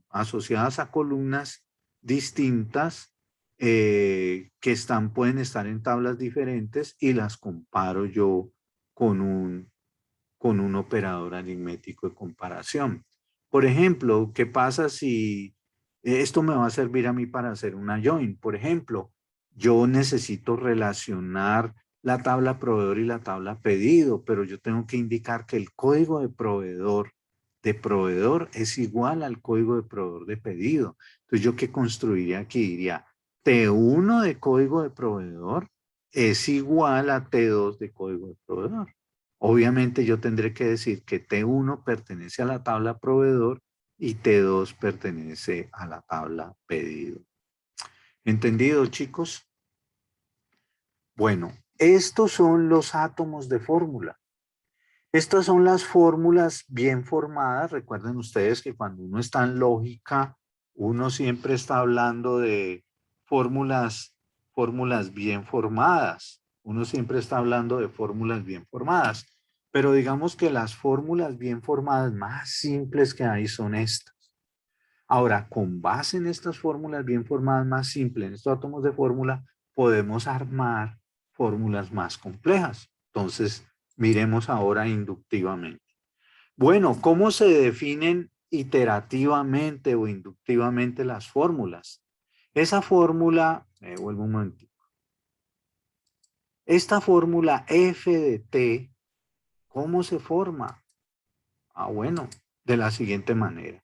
asociadas a columnas distintas pueden estar en tablas diferentes y las comparo yo con un operador aritmético de comparación. Por ejemplo, ¿qué pasa si esto me va a servir a mí para hacer una join? Por ejemplo, yo necesito relacionar la tabla proveedor y la tabla pedido, pero yo tengo que indicar que el código de proveedor es igual al código de proveedor de pedido. Entonces, ¿yo qué construiría aquí? Diría, T1 de código de proveedor es igual a T2 de código de proveedor. Obviamente yo tendré que decir que T1 pertenece a la tabla proveedor y T2 pertenece a la tabla pedido. ¿Entendido, chicos? Bueno, estos son los átomos de fórmula. Estas son las fórmulas bien formadas. Recuerden ustedes que cuando uno está en lógica, uno siempre está hablando de fórmulas bien formadas. Uno siempre está hablando de fórmulas bien formadas. Pero digamos que las fórmulas bien formadas más simples que hay son estas. Ahora, con base en estas fórmulas bien formadas más simples, en estos átomos de fórmula, podemos armar fórmulas más complejas. Entonces, miremos ahora inductivamente. Bueno, ¿cómo se definen iterativamente o inductivamente las fórmulas? Esa fórmula, vuelvo un momentito. Esta fórmula F de T, ¿cómo se forma? Bueno, de la siguiente manera.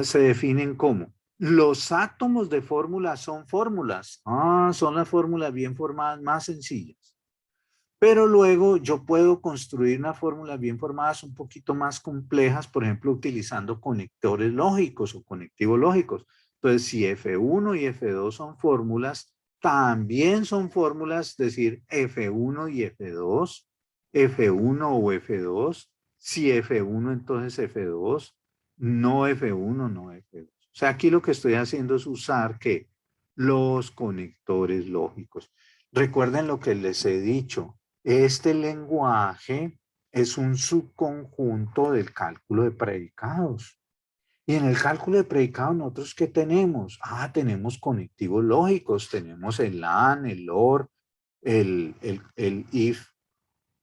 Se definen como los átomos de fórmula son fórmulas. Son las fórmulas bien formadas más sencillas. Pero luego yo puedo construir unas fórmulas bien formadas un poquito más complejas, por ejemplo, utilizando conectores lógicos o conectivos lógicos. Entonces, si F1 y F2 son fórmulas, también son fórmulas, es decir, F1 y F2, F1 o F2, si F1 entonces F2, no F1, no F2. O sea, aquí lo que estoy haciendo es usar ¿qué? Los conectores lógicos. Recuerden lo que les he dicho. Este lenguaje es un subconjunto del cálculo de predicados. Y en el cálculo de predicados, ¿nosotros qué tenemos? Tenemos conectivos lógicos, tenemos el AND, el OR, el IF,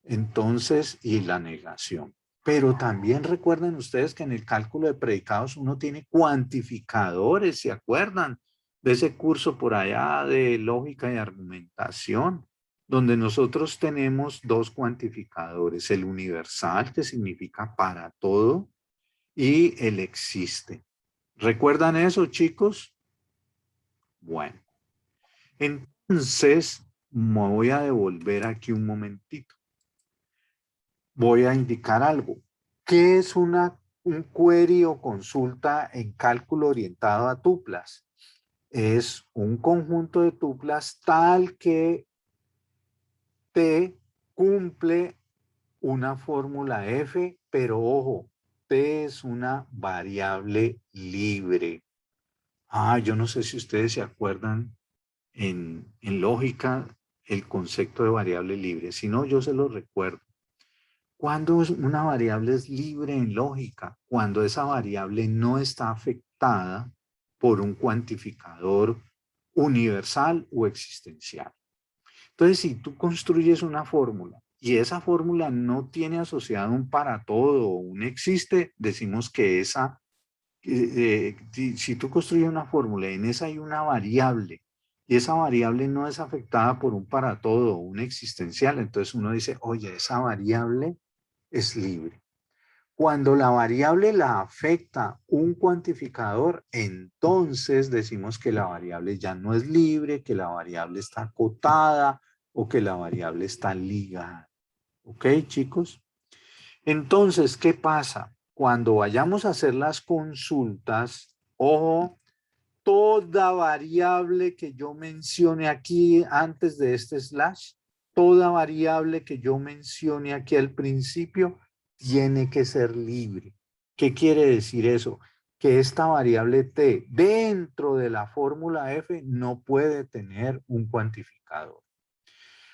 entonces, y la negación. Pero también recuerden ustedes que en el cálculo de predicados uno tiene cuantificadores, ¿se acuerdan de ese curso por allá de lógica y argumentación? Donde nosotros tenemos dos cuantificadores, el universal, que significa para todo, y el existe. ¿Recuerdan eso, chicos? Bueno, entonces me voy a devolver aquí un momentito. Voy a indicar algo. ¿Qué es un query o consulta en cálculo orientado a tuplas? Es un conjunto de tuplas tal que T cumple una fórmula F, pero ojo, T es una variable libre. Yo no sé si ustedes se acuerdan en lógica el concepto de variable libre. Si no, yo se lo recuerdo. ¿Cuándo una variable es libre en lógica? Cuando esa variable no está afectada por un cuantificador universal o existencial. Entonces, si tú construyes una fórmula y esa fórmula no tiene asociado un para todo o un existe, decimos que esa, si tú construyes una fórmula y en esa hay una variable y esa variable no es afectada por un para todo o un existencial, entonces uno dice, oye, esa variable es libre. Cuando la variable la afecta un cuantificador, entonces decimos que la variable ya no es libre, que la variable está acotada o que la variable está ligada. ¿Ok, chicos? Entonces, ¿qué pasa? Cuando vayamos a hacer las consultas, ojo, toda variable que yo mencione aquí antes de este slash, toda variable que yo mencione aquí al principio, tiene que ser libre. ¿Qué quiere decir eso? Que esta variable t dentro de la fórmula f no puede tener un cuantificador.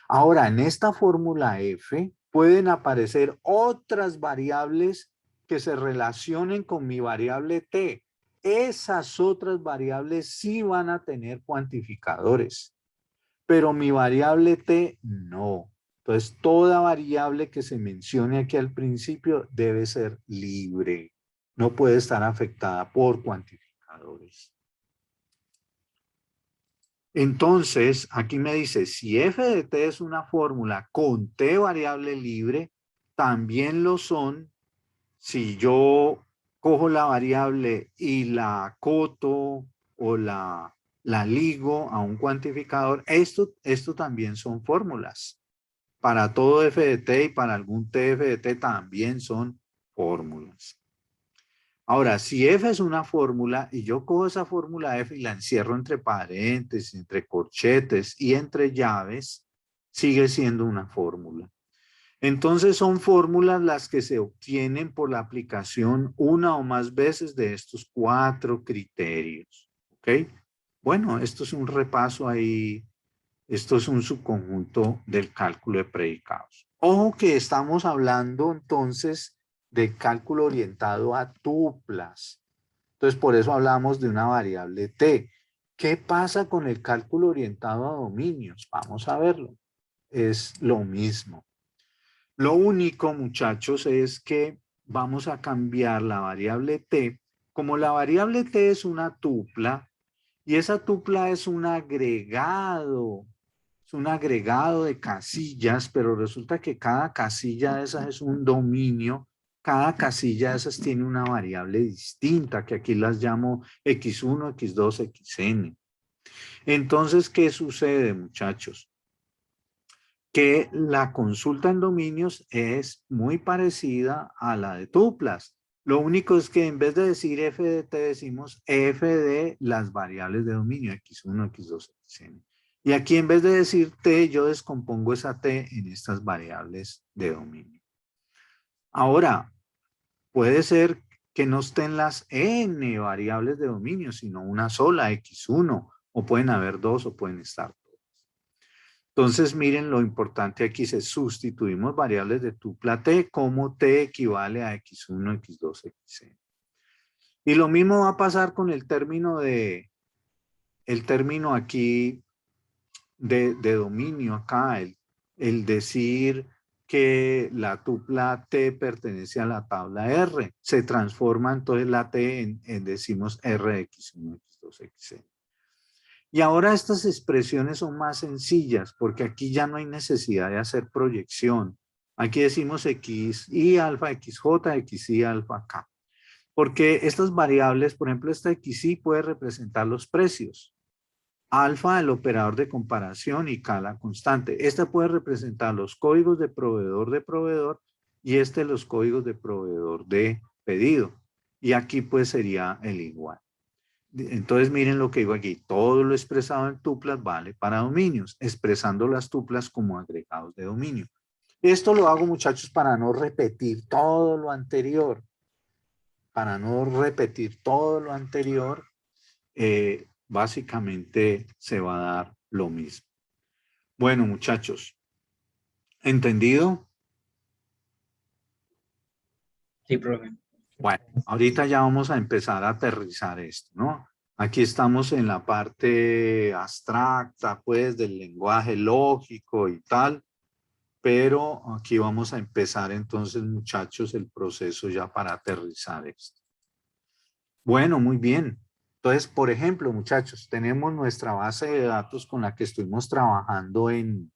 Ahora, en esta fórmula f pueden aparecer otras variables que se relacionen con mi variable t. esas otras variables sí van a tener cuantificadores, pero mi variable t no. Entonces, toda variable que se mencione aquí al principio debe ser libre. No puede estar afectada por cuantificadores. Entonces, aquí me dice, si f de t es una fórmula con t variable libre, también lo son si yo cojo la variable y la acoto o la ligo a un cuantificador. Esto también son fórmulas. Para todo f de t y para algún tf de t también son fórmulas. Ahora, si f es una fórmula y yo cojo esa fórmula f y la encierro entre paréntesis, entre corchetes y entre llaves, sigue siendo una fórmula. Entonces son fórmulas las que se obtienen por la aplicación una o más veces de estos 4 criterios. ¿Ok? Bueno, esto es un repaso ahí. Esto es un subconjunto del cálculo de predicados. Ojo que estamos hablando entonces de cálculo orientado a tuplas. Entonces por eso hablamos de una variable t. ¿Qué pasa con el cálculo orientado a dominios? Vamos a verlo. Es lo mismo. Lo único, muchachos, es que vamos a cambiar la variable t. Como la variable t es una tupla y esa tupla es un agregado de casillas, pero resulta que cada casilla de esas es un dominio. Cada casilla de esas tiene una variable distinta, que aquí las llamo x1, x2, xn. Entonces, ¿qué sucede, muchachos? Que la consulta en dominios es muy parecida a la de tuplas. Lo único es que en vez de decir f de t decimos f de las variables de dominio, x1, x2, xn. Y aquí en vez de decir t, yo descompongo esa t en estas variables de dominio. Ahora, puede ser que no estén las n variables de dominio, sino una sola, x1, o pueden haber dos o pueden estar. Entonces, miren, lo importante aquí es sustituimos variables de tupla t como t equivale a x1, x2, xn. Y lo mismo va a pasar con el término aquí de dominio acá, el decir que la tupla t pertenece a la tabla R. Se transforma entonces la t en decimos R x1, x2, xn. Y ahora estas expresiones son más sencillas porque aquí ya no hay necesidad de hacer proyección. Aquí decimos x y alfa, xj, x y alfa k. Porque estas variables, por ejemplo, esta x y puede representar los precios. Alfa, el operador de comparación y k, la constante. Esta puede representar los códigos de proveedor y los códigos de proveedor de pedido. Y aquí pues sería el igual. Entonces miren lo que digo aquí, todo lo expresado en tuplas vale para dominios, expresando las tuplas como agregados de dominio. Esto lo hago, muchachos, para no repetir todo lo anterior. Para no repetir todo lo anterior, básicamente se va a dar lo mismo. Bueno, muchachos, ¿entendido? Sí, profe. Bueno, ahorita ya vamos a empezar a aterrizar esto, ¿no? Aquí estamos en la parte abstracta, pues, del lenguaje lógico y tal, pero aquí vamos a empezar entonces, muchachos, el proceso ya para aterrizar esto. Bueno, muy bien. Entonces, por ejemplo, muchachos, tenemos nuestra base de datos con la que estuvimos trabajando en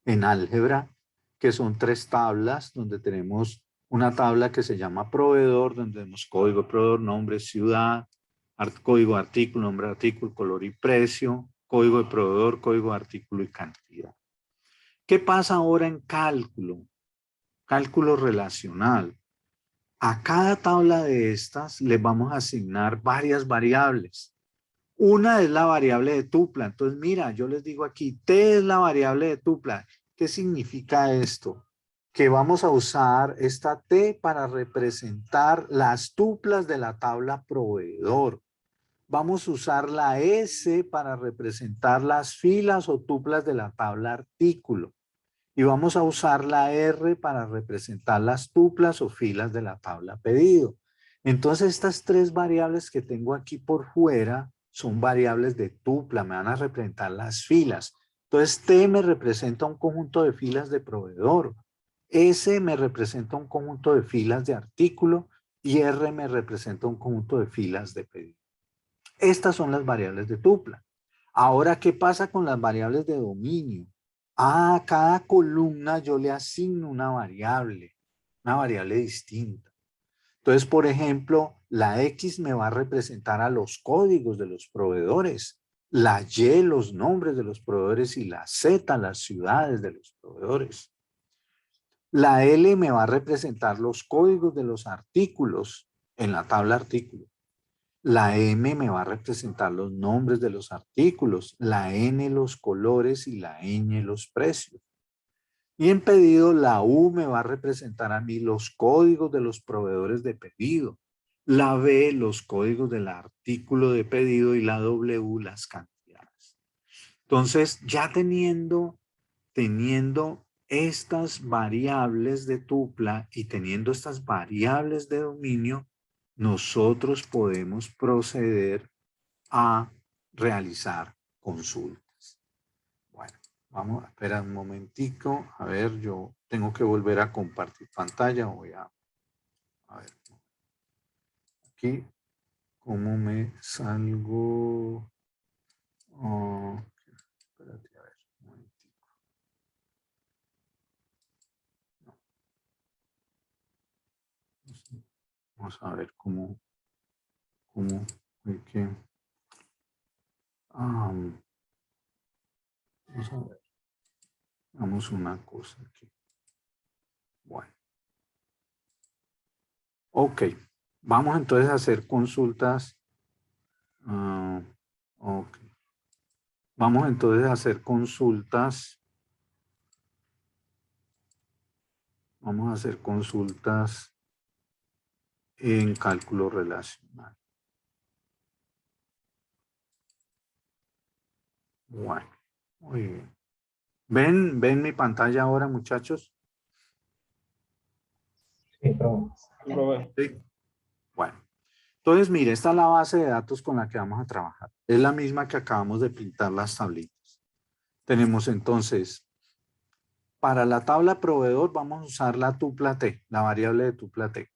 álgebra, que son 3 tablas, donde tenemos una tabla que se llama proveedor, donde tenemos código proveedor, nombre, ciudad, código de artículo, nombre de artículo, color y precio, código de proveedor, código de artículo y cantidad. ¿Qué pasa ahora en cálculo? Cálculo relacional. A cada tabla de estas le vamos a asignar varias variables. Una es la variable de tupla. Entonces, mira, yo les digo aquí, T es la variable de tupla. ¿Qué significa esto? Que vamos a usar esta T para representar las tuplas de la tabla proveedor. Vamos a usar la S para representar las filas o tuplas de la tabla artículo. Y vamos a usar la R para representar las tuplas o filas de la tabla pedido. Entonces estas tres variables que tengo aquí por fuera son variables de tupla, me van a representar las filas. Entonces T me representa un conjunto de filas de proveedor, S me representa un conjunto de filas de artículo y R me representa un conjunto de filas de pedido. Estas son las variables de tupla. Ahora, ¿qué pasa con las variables de dominio? A cada columna yo le asigno una variable distinta. Entonces, por ejemplo, la X me va a representar a los códigos de los proveedores, la Y los nombres de los proveedores y la Z las ciudades de los proveedores. La L me va a representar los códigos de los artículos en la tabla artículo. La M me va a representar los nombres de los artículos, la N los colores y la ñ los precios. Y en pedido, la U me va a representar a mí los códigos de los proveedores de pedido, la B los códigos del artículo de pedido y la W las cantidades. Entonces, ya teniendo estas variables de tupla y teniendo estas variables de dominio, nosotros podemos proceder a realizar consultas. Bueno, vamos a esperar un momentico. A ver, yo tengo que volver a compartir pantalla. Voy a ver. Aquí, ¿cómo me salgo? Oh, espérate, a ver, un momentico. No. Vamos a ver cómo hay que... vamos a ver. Vamos una cosa aquí. Bueno. Ok. Vamos entonces a hacer consultas. Ok. Vamos entonces a hacer consultas. Vamos a hacer consultas en cálculo relacional. Bueno, muy bien. ¿Ven mi pantalla ahora, muchachos? Sí, profe. Profe. Sí. Bueno, entonces mire, esta es la base de datos con la que vamos a trabajar. Es la misma que acabamos de pintar las tablitas. Tenemos entonces, para la tabla proveedor vamos a usar la tupla T, la variable de tupla T.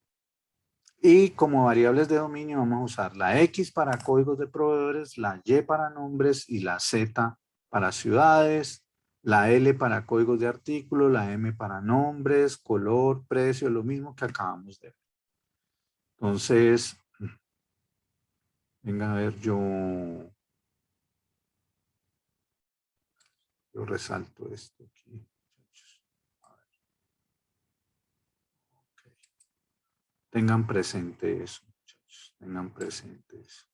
Y como variables de dominio vamos a usar la X para códigos de proveedores, la Y para nombres y la Z para ciudades, la L para códigos de artículo, la M para nombres, color, precio, lo mismo que acabamos de ver. Entonces, venga a ver, yo resalto esto aquí. A ver. Okay. Tengan presente eso, muchachos, tengan presente eso.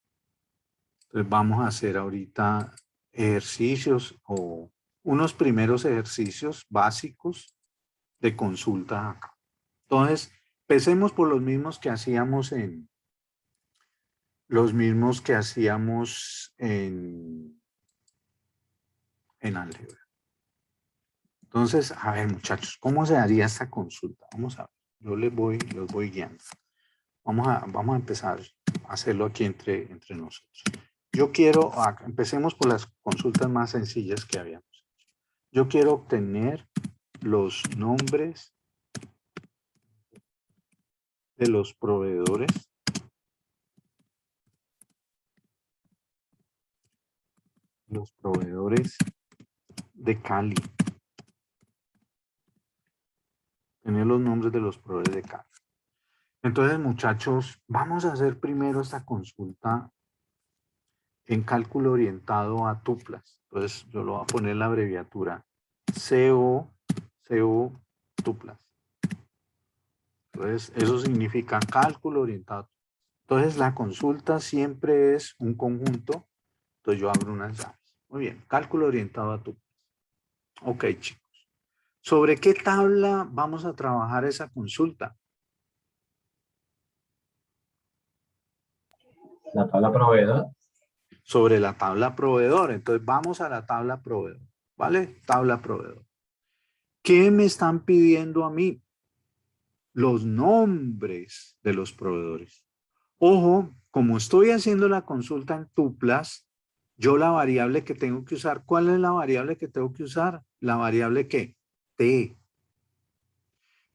Entonces vamos a hacer ahorita ejercicios o unos primeros ejercicios básicos de consulta acá. Entonces, empecemos por los mismos que hacíamos en álgebra. Entonces, a ver, muchachos, ¿cómo se haría esta consulta? Vamos a ver, yo los voy guiando. Vamos a empezar a hacerlo aquí entre nosotros. Yo quiero, empecemos por las consultas más sencillas que habíamos. Yo quiero obtener los nombres de los proveedores de Cali. Tener los nombres de los proveedores de Cali. Entonces, muchachos, vamos a hacer primero esta consulta en cálculo orientado a tuplas. Entonces, yo lo voy a poner la abreviatura CO tuplas. Entonces, eso significa cálculo orientado. Entonces, la consulta siempre es un conjunto. Entonces, yo abro unas llaves. Muy bien, cálculo orientado a tuplas. Ok, chicos. ¿Sobre qué tabla vamos a trabajar esa consulta? La tabla proveedor. Sobre la tabla proveedor. Entonces, vamos a la tabla proveedor. ¿Vale? Tabla proveedor. ¿Qué me están pidiendo a mí? Los nombres de los proveedores. Ojo, como estoy haciendo la consulta en tuplas, yo la variable que tengo que usar, ¿cuál es la variable que tengo que usar? La variable que T.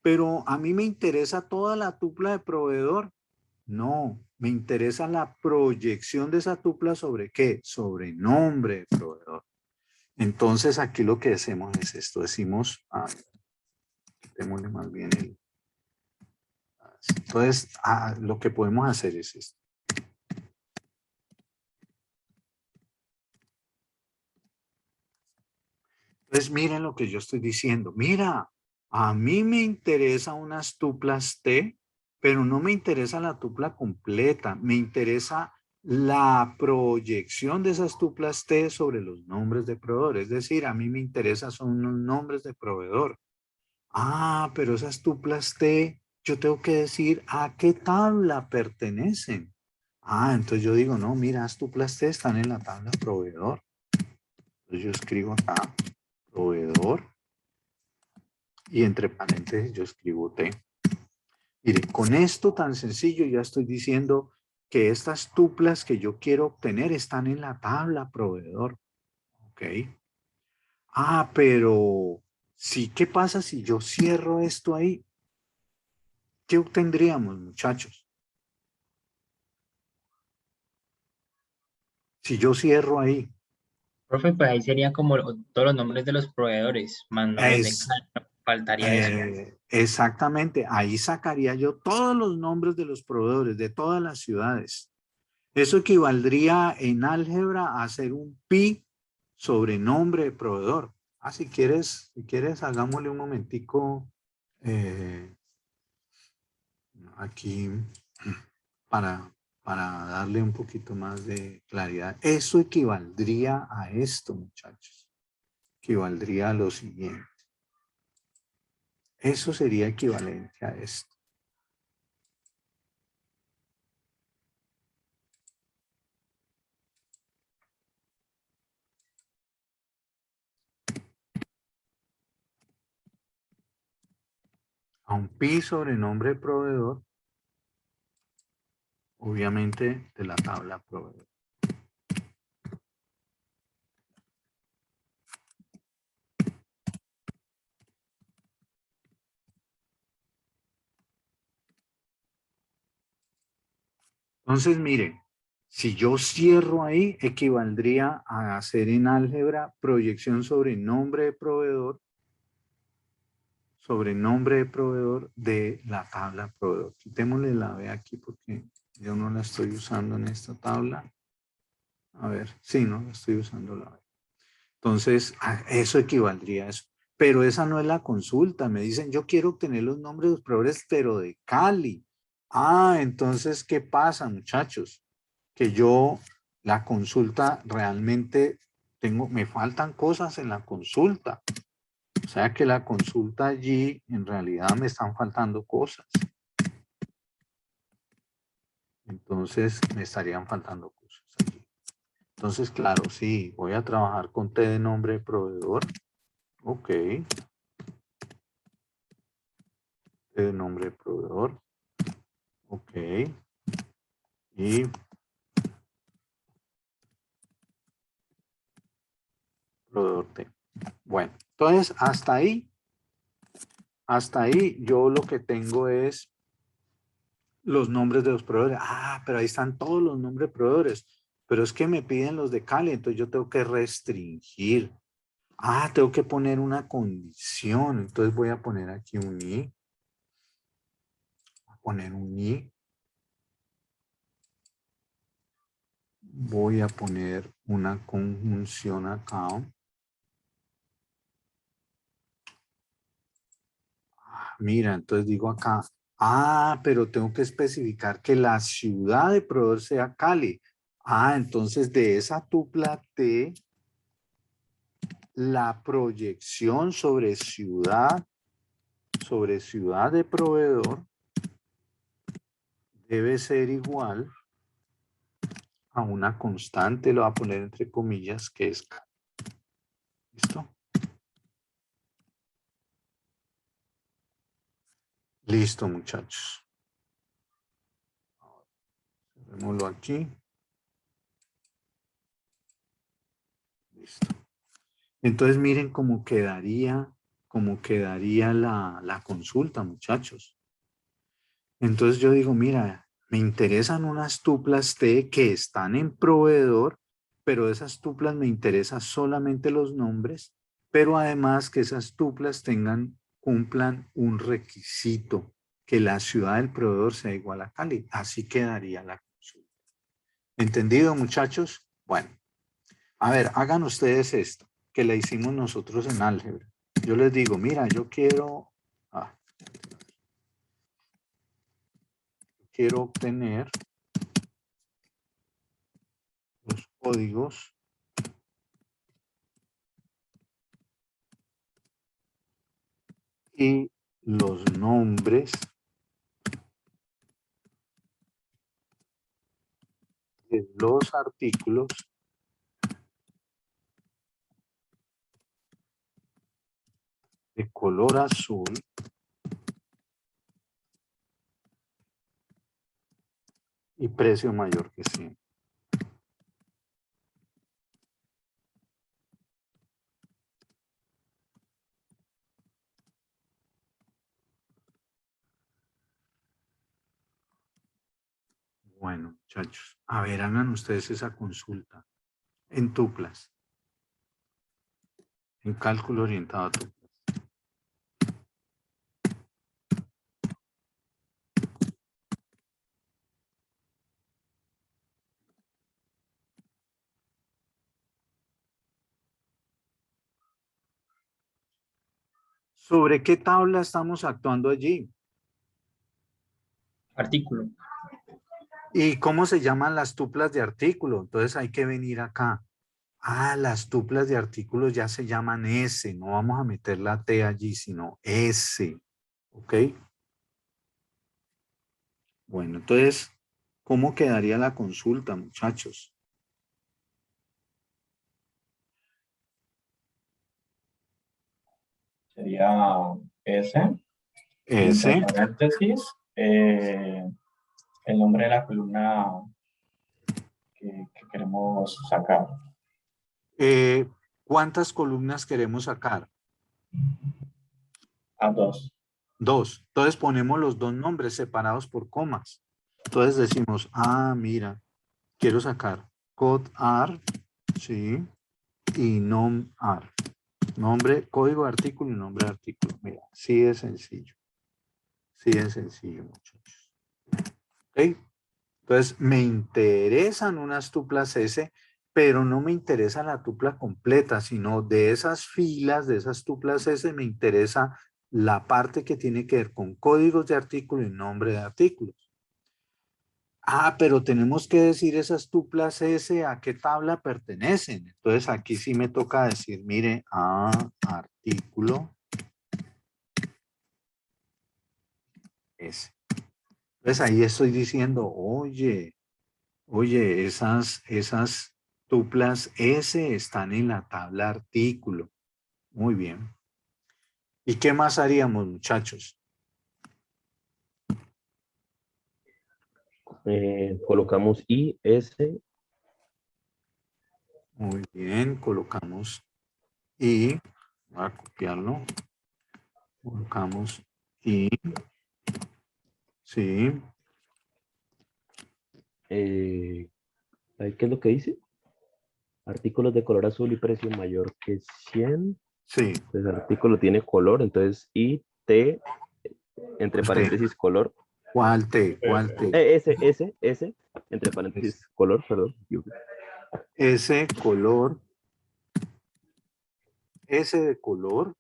Pero a mí me interesa toda la tupla de proveedor. No, me interesa la proyección de esa tupla sobre qué, sobre nombre de proveedor. Entonces aquí lo que hacemos es esto, decimos, démosle más bien el. Entonces, lo que podemos hacer es esto. Entonces, miren lo que yo estoy diciendo. Mira, a mí me interesan unas tuplas T, pero no me interesa la tupla completa. Me interesa la proyección de esas tuplas T sobre los nombres de proveedor. Es decir, a mí me interesa son unos nombres de proveedor. Pero esas tuplas T, yo tengo que decir a qué tabla pertenecen. Entonces yo digo, no, mira, las tuplas T están en la tabla proveedor. Entonces yo escribo acá, proveedor, y entre paréntesis yo escribo T. Mire, con esto tan sencillo ya estoy diciendo que estas tuplas que yo quiero obtener están en la tabla proveedor. ¿Ok? Pero sí, ¿qué pasa si yo cierro esto ahí? ¿Qué obtendríamos, muchachos? Si yo cierro ahí. Profe, pues ahí serían como todos los nombres de los proveedores, más nombres de Es, cada, ¿no? Faltaría eso. exactamente, ahí sacaría yo todos los nombres de los proveedores de todas las ciudades. Eso equivaldría en álgebra a hacer un pi sobre nombre de proveedor. Si quieres, hagámosle un momentico aquí para, para darle un poquito más de claridad. Eso equivaldría a esto, muchachos. Equivaldría a lo siguiente. Eso sería equivalente a esto. A un pi sobre nombre de proveedor, obviamente de la tabla proveedor. Entonces, miren, si yo cierro ahí, equivaldría a hacer en álgebra proyección sobre nombre de proveedor, de la tabla proveedor. Quitémosle la B aquí porque yo no la estoy usando en esta tabla. A ver, sí, no la estoy usando la B. Entonces, eso equivaldría a eso. Pero esa no es la consulta. Me dicen, yo quiero obtener los nombres de los proveedores, pero de Cali. Entonces, ¿qué pasa, muchachos? Que yo, la consulta realmente me faltan cosas en la consulta. O sea que la consulta allí, en realidad me están faltando cosas. Entonces, me estarían faltando cosas allí. Entonces, claro, sí, voy a trabajar con T de nombre de proveedor. Ok. T de nombre de proveedor. Ok. Y proveedor T. Bueno, entonces hasta ahí yo lo que tengo es los nombres de los proveedores. Pero ahí están todos los nombres de proveedores. Pero es que me piden los de Cali, entonces yo tengo que restringir. Tengo que poner una condición. Entonces voy a poner aquí un i. Voy a poner un i. Voy a poner una conjunción acá. Mira, entonces digo acá, pero tengo que especificar que la ciudad de proveedor sea Cali. Entonces de esa tupla T, la proyección sobre ciudad de proveedor debe ser igual a una constante, lo voy a poner entre comillas, que es Cali. ¿Listo? Listo, muchachos. Démoslo aquí. Listo. Entonces miren cómo quedaría la consulta, muchachos. Entonces yo digo, mira, me interesan unas tuplas T que están en proveedor, pero de esas tuplas me interesan solamente los nombres, pero además que esas tuplas cumplan un requisito, que la ciudad del proveedor sea igual a Cali. Así quedaría la consulta. ¿Entendido, muchachos? Bueno, a ver, hagan ustedes esto, que la hicimos nosotros en álgebra. Yo les digo, mira, yo quiero obtener los códigos y los nombres de los artículos de color azul y precio mayor que 100. Bueno, muchachos, a ver, hagan ustedes esa consulta en tuplas, en cálculo orientado a tuplas. ¿Sobre qué tabla estamos actuando allí? Artículo. ¿Y cómo se llaman las tuplas de artículo? Entonces hay que venir acá. Ah, las tuplas de artículos ya se llaman S, no vamos a meter la T allí, sino S. ¿Ok? Bueno, entonces, ¿cómo quedaría la consulta, muchachos? Sería S, S, entre paréntesis, el nombre de la columna que queremos sacar. ¿cuántas columnas queremos sacar? A 2. 2. Entonces ponemos los dos nombres separados por comas. Entonces decimos, ah, mira, quiero sacar cod_ar, sí, y nom_ar. Nombre, código de artículo y nombre de artículo. Mira, sí es sencillo. Sí es sencillo, muchachos. ¿Ok? Entonces, me interesan unas tuplas S, pero no me interesa la tupla completa, sino de esas filas, de esas tuplas S, me interesa la parte que tiene que ver con códigos de artículo y nombre de artículos. Ah, pero tenemos que decir esas tuplas S a qué tabla pertenecen. Entonces, aquí sí me toca decir, mire, artículo S. Entonces, ahí estoy diciendo, oye, esas tuplas S están en la tabla artículo. Muy bien. ¿Y qué más haríamos, muchachos? Colocamos IS, Muy bien, colocamos y, voy a copiarlo, colocamos y, sí, ¿sabes qué es lo que dice? Artículos de color azul y precio mayor que 100. sí, Pues el artículo tiene color, entonces IT, entre usted, paréntesis, color. ¿cuál T? ¿Cuál T? S, entre paréntesis, color, perdón. S color, S de color,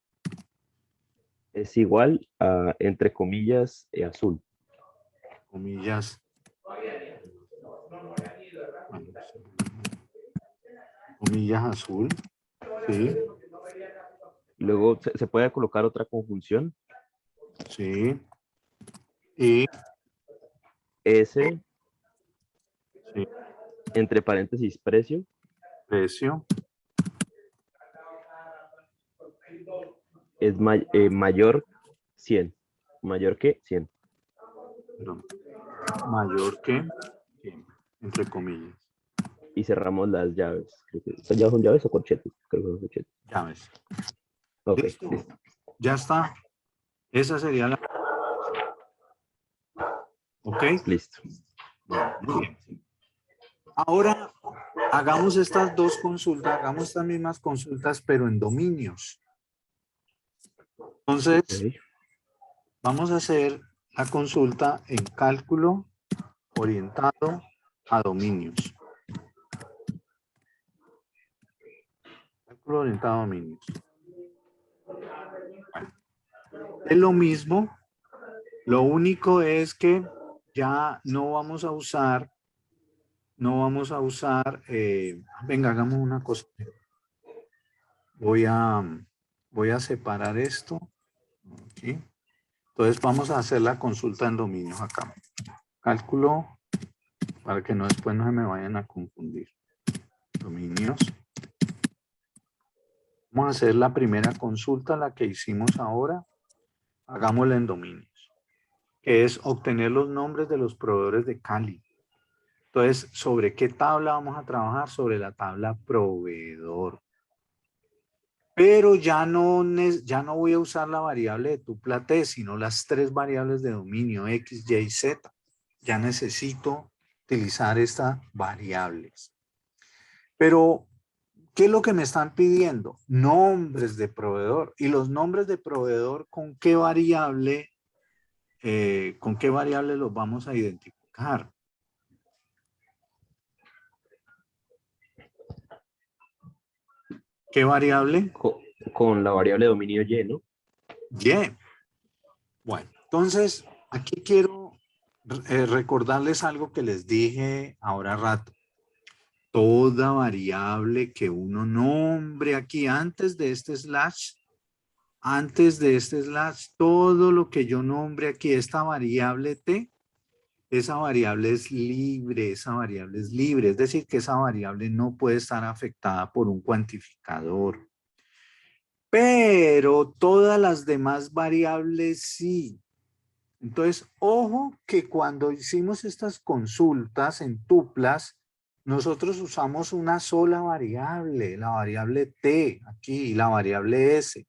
Es igual a, entre comillas, azul. comillas, comillas azul, sí, Luego se puede colocar otra conjunción. sí, y, S, sí, entre paréntesis, precio. precio, Es mayor 100. Mayor que 100. perdón, mayor que 100. entre comillas. Y cerramos las llaves. Creo que, ¿estas llaves son llaves o corchetes? Creo que son corchetes. Llaves. Ok, ¿Listo? listo. Ya está. Esa sería la... ¿Ok? Listo. Bueno, muy bien. Ahora hagamos estas dos consultas, hagamos estas mismas consultas, pero en dominios. Entonces, Ok. vamos a hacer la consulta en cálculo orientado a dominios. Cálculo orientado a dominios. Bueno, es lo mismo. Lo único es que ya no vamos a usar, venga, hagamos una cosa. Voy a separar esto. Aquí. Entonces vamos a hacer la consulta en dominios acá. Cálculo, para que no después no se me vayan a confundir. Dominios. Vamos a hacer la primera consulta, la que hicimos ahora. Hagámosla en dominios, que es obtener los nombres de los proveedores de Cali. Entonces, ¿sobre qué tabla vamos a trabajar? Sobre la tabla proveedor. Pero ya no voy a usar la variable de tupla T, sino las tres variables de dominio X, Y y Z. Ya necesito utilizar estas variables. Pero, ¿qué es lo que me están pidiendo? Nombres de proveedor. ¿Y los nombres de proveedor con qué variable los vamos a identificar? ¿Qué variable? Con la variable dominio Y, ¿no? Y. Bueno, entonces aquí quiero recordarles algo que les dije ahora rato. Toda variable que uno nombre aquí antes de este slash, todo lo que yo nombre aquí, esta variable T, esa variable es libre, es decir, que esa variable no puede estar afectada por un cuantificador. Pero todas las demás variables sí. Entonces, ojo que cuando hicimos estas consultas en tuplas, nosotros usamos una sola variable, la variable T aquí y la variable S.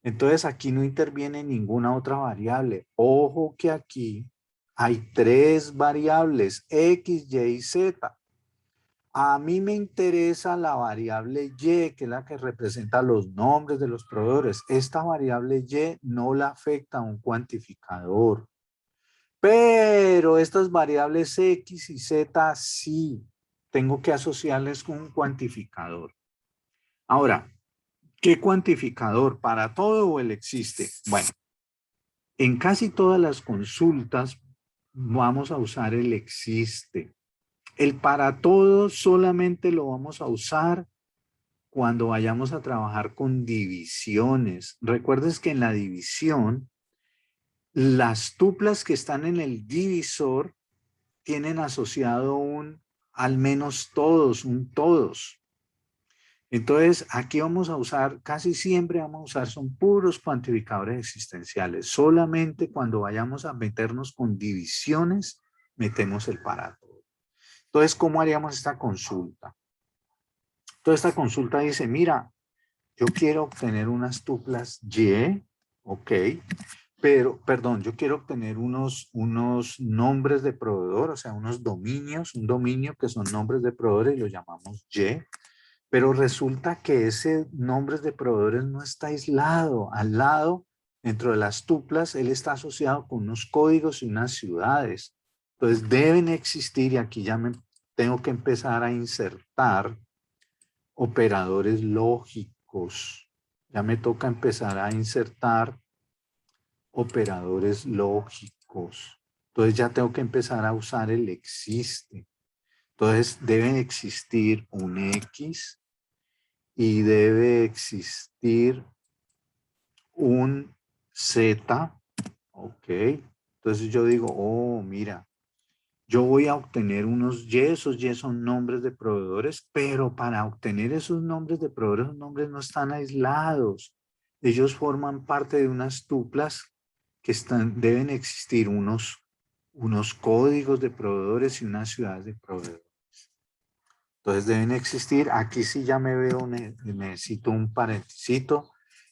Entonces, aquí no interviene ninguna otra variable. Ojo que aquí hay tres variables, X, Y y Z. A mí me interesa la variable Y, que es la que representa los nombres de los proveedores. Esta variable Y no la afecta a un cuantificador. Pero estas variables X y Z sí tengo que asociarles con un cuantificador. Ahora, ¿qué cuantificador? ¿Para todo o él existe? Bueno, en casi todas las consultas vamos a usar el existe. El para todo solamente lo vamos a usar cuando vayamos a trabajar con divisiones. Recuerdes que en la división, las tuplas que están en el divisor tienen asociado un al menos todos, un todos. Entonces, aquí vamos a usar, casi siempre vamos a usar, son puros cuantificadores existenciales. Solamente cuando vayamos a meternos con divisiones, metemos el para todo. Entonces, ¿cómo haríamos esta consulta? Entonces, esta consulta dice, mira, yo quiero obtener unas tuplas Y, ok, pero, perdón, yo quiero obtener unos nombres de proveedor, o sea, unos dominios, un dominio que son nombres de proveedores y lo llamamos Y, pero resulta que ese nombres de proveedores no está aislado. Al lado, dentro de las tuplas, él está asociado con unos códigos y unas ciudades. Entonces, deben existir, y aquí ya me tengo que empezar a insertar operadores lógicos. Ya me toca empezar a insertar operadores lógicos. Entonces ya tengo que empezar a usar el existe. Entonces debe existir un X y debe existir un Z. Ok. Entonces yo digo, oh, mira, yo voy a obtener unos Y, esos Y son nombres de proveedores, pero para obtener esos nombres de proveedores, esos nombres no están aislados. Ellos forman parte de unas tuplas que deben existir unos unos códigos de proveedores y unas ciudades de proveedores. Entonces deben existir, aquí sí ya me veo, necesito un paréntesis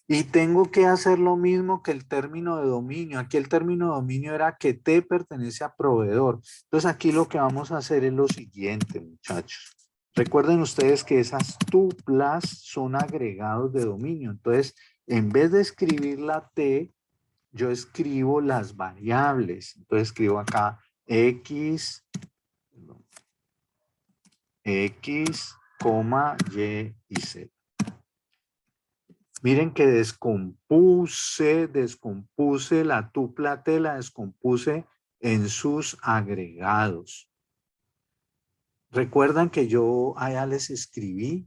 y tengo que hacer lo mismo que el término de dominio. Aquí el término de dominio era que T pertenece a proveedor. Entonces aquí lo que vamos a hacer es lo siguiente, muchachos. Recuerden ustedes que esas tuplas son agregados de dominio. Entonces, en vez de escribir la T, yo escribo las variables. Entonces escribo acá X, Y y Z. Miren que descompuse la tupla T, la descompuse en sus agregados. Recuerdan que yo allá les escribí,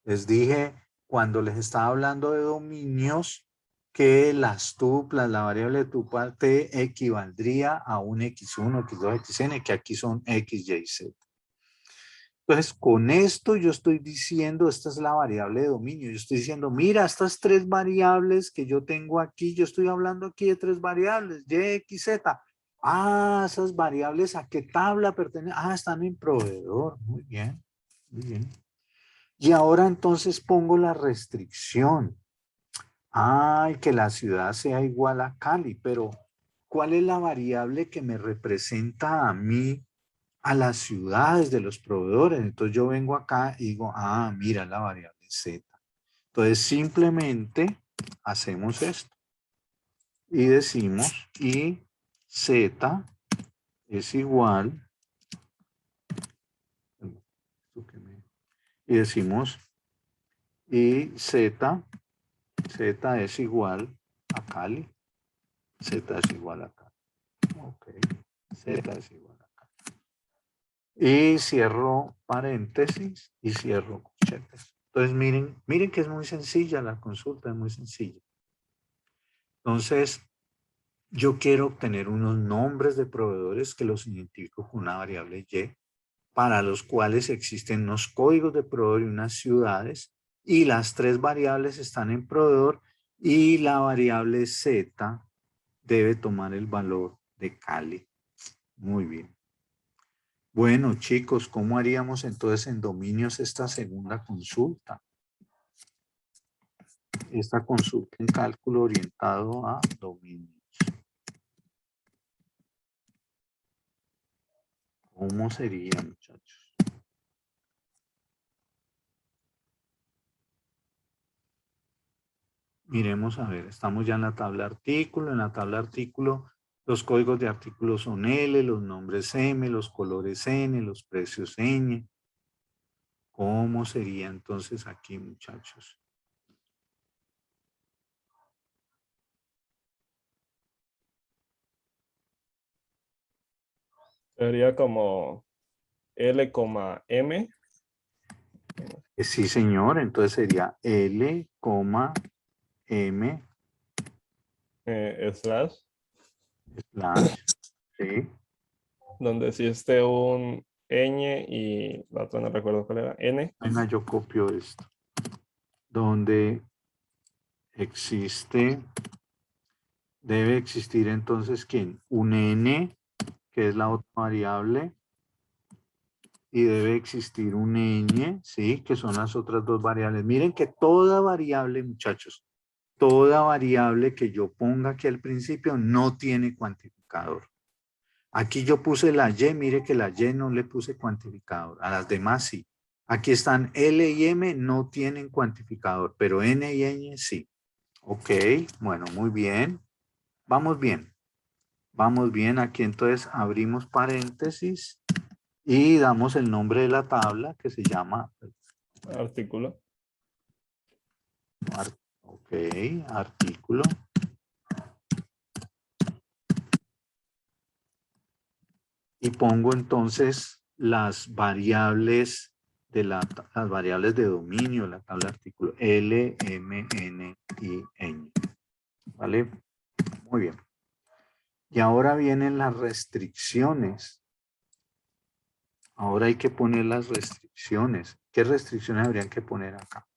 les dije cuando les estaba hablando de dominios que las tuplas, la variable tupla T equivaldría a un X1, X2, Xn, que aquí son X, Y, Z. Entonces, con esto yo estoy diciendo, esta es la variable de dominio. Yo estoy diciendo, mira, estas tres variables que yo tengo aquí, yo estoy hablando aquí de tres variables, Y, X, Z. Ah, esas variables, ¿a qué tabla pertenecen? Ah, están en proveedor. Muy bien, muy bien. Y ahora entonces pongo la restricción. Ay, que la ciudad sea igual a Cali, pero ¿cuál es la variable que me representa a mí? A las ciudades de los proveedores. Entonces yo vengo acá y digo, ah, mira la variable Z. Entonces simplemente hacemos esto y decimos y Z es igual, y decimos y Z es igual a Cali. Z es igual a Cali. Ok, Z es igual a Cali. Y cierro paréntesis y cierro corchetes. Entonces miren que es muy sencilla la consulta, es muy sencilla. Entonces, yo quiero obtener unos nombres de proveedores que los identifico con una variable Y, para los cuales existen unos códigos de proveedor y unas ciudades, y las tres variables están en proveedor, y la variable Z debe tomar el valor de Cali. Muy bien. Bueno, chicos, ¿cómo haríamos entonces en dominios esta segunda consulta? Esta consulta en cálculo orientado a dominios. ¿Cómo sería, muchachos? Miremos a ver, estamos ya en la tabla artículo. En la tabla artículo, los códigos de artículo son L, los nombres M, los colores N, los precios N. ¿Cómo sería entonces aquí, muchachos? Sería como L, M. Sí, señor. Entonces sería L, M, Slash, slash, ¿sí? donde existe un ñ y la otra no recuerdo cuál era, N. Venga, yo copio esto. Donde existe, debe existir entonces, ¿quién? Un N, que es la otra variable, y debe existir un ñ, ¿sí? Que son las otras dos variables. Miren que toda variable, muchachos, toda variable que yo ponga aquí al principio no tiene cuantificador. Aquí yo puse la Y, mire que la Y no le puse cuantificador, a las demás sí. Aquí están L y M, no tienen cuantificador, pero N y Ñ sí. Ok, bueno, muy bien. Vamos bien. Vamos bien, aquí entonces abrimos paréntesis y damos el nombre de la tabla que se llama Artículo. ok, artículo. Y pongo entonces las variables las variables de dominio, la tabla artículo L, M, N y Ñ. ¿Vale? Muy bien. Y ahora vienen las restricciones. Ahora hay que poner las restricciones. ¿Qué restricciones habrían que poner acá?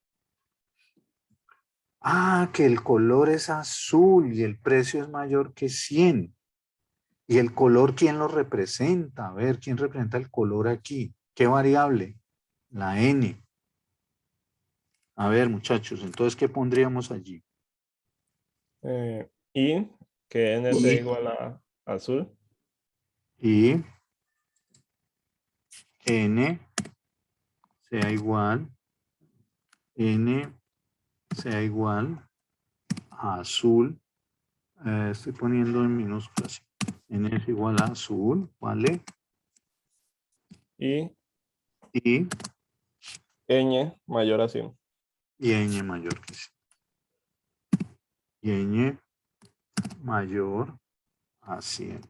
Ah, que el color es azul y el precio es mayor que 100. ¿Y el color quién lo representa? A ver, ¿quién representa el color aquí? ¿Qué variable? La N. A ver, muchachos, entonces, ¿qué pondríamos allí? Y que n sea igual a azul. Y N sea igual, N sea igual a azul. Estoy poniendo en minúsculas. N es igual a azul, ¿vale? Y Y ñ mayor a 100. y N mayor que 100. Y N mayor a 100.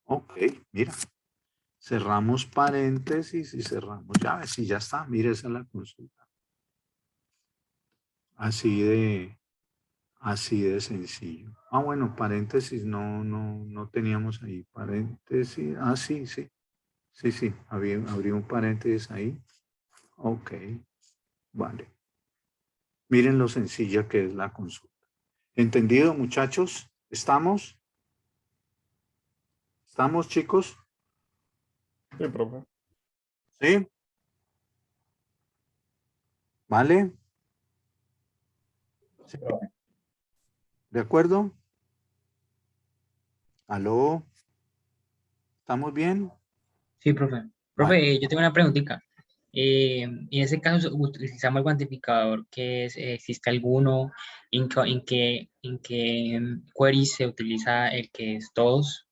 Ok, mira. Cerramos paréntesis y cerramos llaves y ya está. Mira, esa es la consulta. Así de sencillo. Ah, bueno, paréntesis no teníamos ahí. Paréntesis. Ah, sí. Sí, abrí un paréntesis ahí. Ok, vale. Miren lo sencilla que es la consulta. ¿Entendido, muchachos? ¿Estamos? ¿Estamos, chicos? Sí, profe. ¿Sí? ¿Vale? Sí, profe. ¿De acuerdo? ¿Aló? ¿Estamos bien? Sí, profe. Vale. Profe, yo tengo una preguntita. En ese caso utilizamos el cuantificador que es, ¿existe alguno? ¿En qué query se utiliza el que es todos?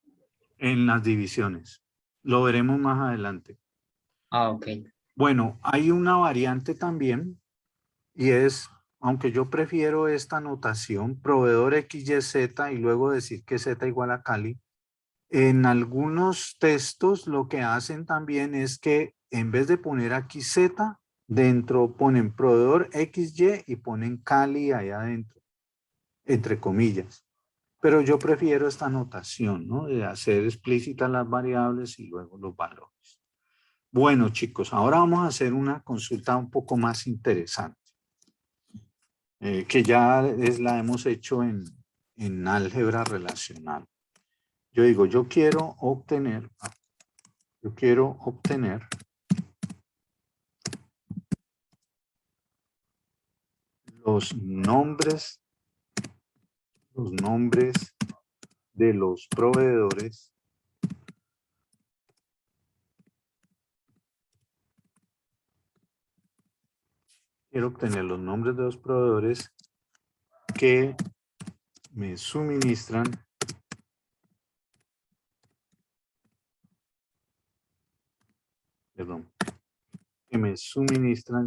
En las divisiones. Lo veremos más adelante. Ah, ok. Bueno, hay una variante también y es, aunque yo prefiero esta notación, proveedor XYZ y luego decir que Z igual a Cali. En algunos textos lo que hacen también es que en vez de poner aquí Z, dentro ponen proveedor XY y ponen Cali ahí adentro, entre comillas. Pero yo prefiero esta notación, ¿no? De hacer explícitas las variables y luego los valores. Bueno, chicos, ahora vamos a hacer una consulta un poco más interesante, que ya la hemos hecho en álgebra relacional. Yo digo, yo quiero obtener los nombres de los proveedores que me suministran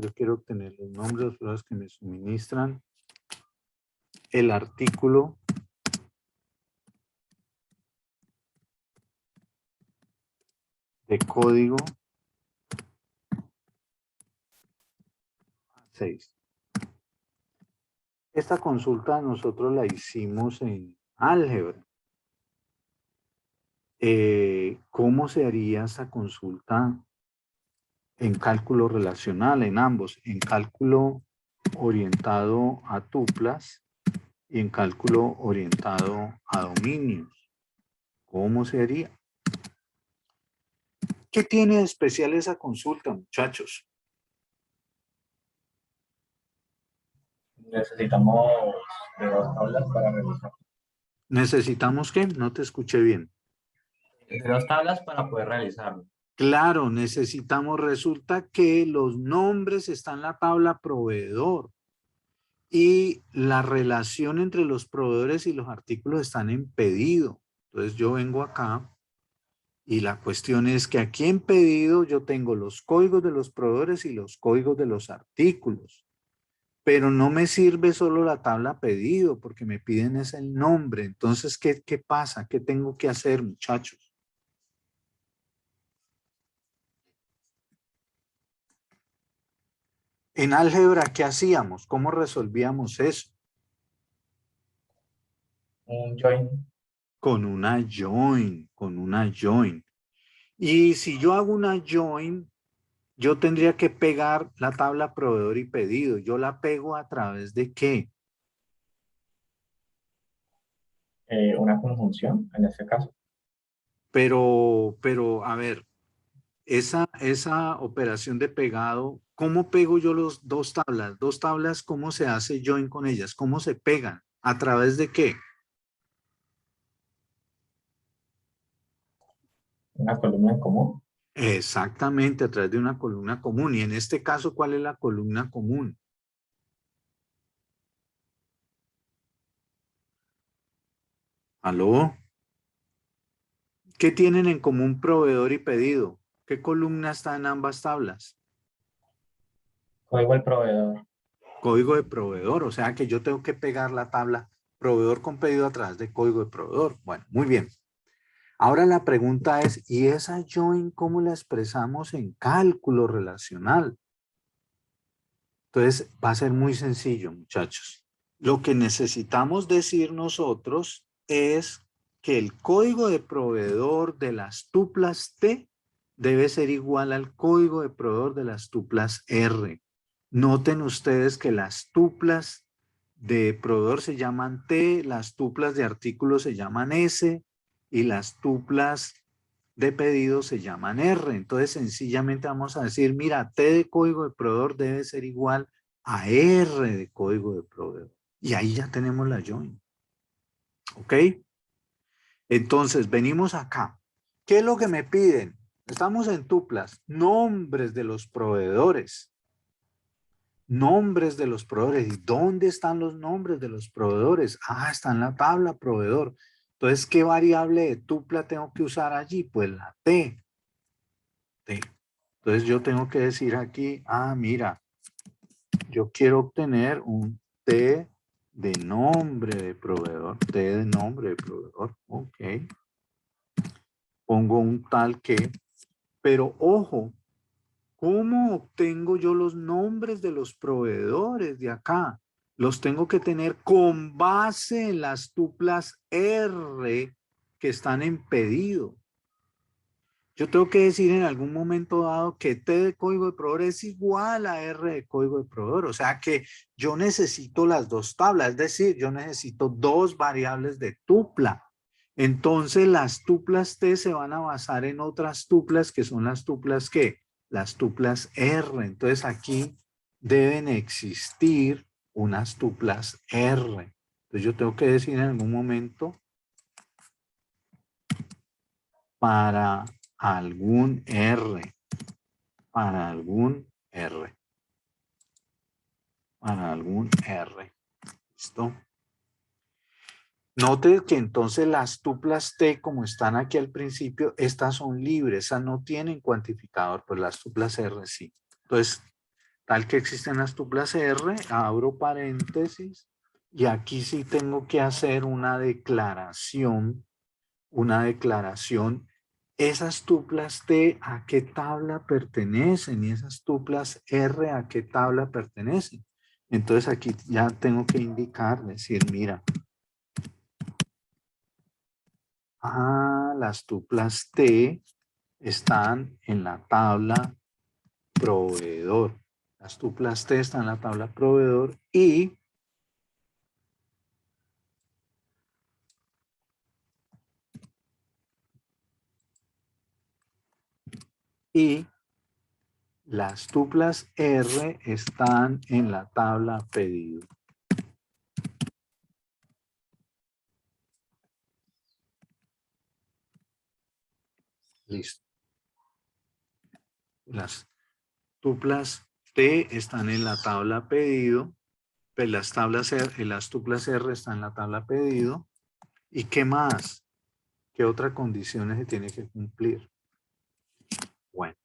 yo quiero obtener los nombres de los proveedores que me suministran el artículo de código 6. Esta consulta nosotros la hicimos en álgebra. ¿Cómo se haría esa consulta en cálculo relacional, en ambos? En cálculo orientado a tuplas y en cálculo orientado a dominios. ¿Cómo se haría? ¿Qué tiene de especial esa consulta, muchachos? Necesitamos de 2 tablas para realizar. ¿Necesitamos qué? No te escuché bien. De 2 tablas para poder realizarlo. Claro, necesitamos, resulta que los nombres están en la tabla proveedor y la relación entre los proveedores y los artículos están en pedido. Entonces yo vengo acá y la cuestión es que aquí en pedido yo tengo los códigos de los proveedores y los códigos de los artículos. Pero no me sirve solo la tabla pedido porque me piden es el nombre. Entonces, ¿qué pasa? ¿Qué tengo que hacer, muchachos? En álgebra, ¿qué hacíamos? ¿Cómo resolvíamos eso? Un join. Con una join. Y si yo hago una join, yo tendría que pegar la tabla proveedor y pedido. ¿Yo la pego a través de qué? una conjunción en este caso. Pero, a ver, esa operación de pegado, ¿cómo pego yo los dos tablas? Dos tablas, ¿cómo se hace join con ellas? ¿Cómo se pegan? ¿A través de qué? Una columna en común. Exactamente, a través de una columna común. Y en este caso, ¿cuál es la columna común? ¿Aló? ¿Qué tienen en común proveedor y pedido? ¿Qué columna está en ambas tablas? Código del proveedor. Código de proveedor, o sea que yo tengo que pegar la tabla proveedor con pedido a través de código de proveedor. Bueno, muy bien. Ahora la pregunta es, ¿y esa join cómo la expresamos en cálculo relacional? Entonces va a ser muy sencillo, muchachos. Lo que necesitamos decir nosotros es que el código de proveedor de las tuplas T debe ser igual al código de proveedor de las tuplas R. Noten ustedes que las tuplas de proveedor se llaman T, las tuplas de artículos se llaman S y las tuplas de pedido se llaman R. Entonces sencillamente vamos a decir, mira, T de código de proveedor debe ser igual a R de código de proveedor. Y ahí ya tenemos la join. ¿Ok? Entonces venimos acá. ¿Qué es lo que me piden? Estamos en tuplas. Nombres de los proveedores. Nombres de los proveedores. ¿Y dónde están los nombres de los proveedores? Ah, está en la tabla proveedor. Entonces, ¿qué variable de tupla tengo que usar allí? Pues la T. T. Entonces yo tengo que decir aquí, ah, mira, yo quiero obtener un T de nombre de proveedor. T de nombre de proveedor. Ok. Pongo un tal que, pero ojo, ¿cómo obtengo yo los nombres de los proveedores de acá? Los tengo que tener con base en las tuplas R que están en pedido. Yo tengo que decir en algún momento dado que T de código de proveedor es igual a R de código de proveedor. O sea que yo necesito las dos tablas, es decir, yo necesito dos variables de tupla. Entonces las tuplas T se van a basar en otras tuplas que son las tuplas ¿qué? Las tuplas R. Entonces aquí deben existir unas tuplas R. Entonces yo tengo que decir en algún momento para algún R, para algún R, para algún R. ¿Listo? Note que entonces las tuplas T, como están aquí al principio, estas son libres, esas no tienen cuantificador, pues las tuplas R sí. Entonces, tal que existen las tuplas R, abro paréntesis, y aquí sí tengo que hacer una declaración. Esas tuplas T a qué tabla pertenecen y esas tuplas R a qué tabla pertenecen. Entonces aquí ya tengo que indicar, decir, mira, las tuplas T están en la tabla proveedor. Las tuplas T están en la tabla proveedor y las tuplas R están en la tabla pedido. Listo. Las tuplas T están en la tabla pedido, pues las tuplas R están en la tabla pedido. ¿Y qué más? ¿Qué otras condiciones se tiene que cumplir? Bueno.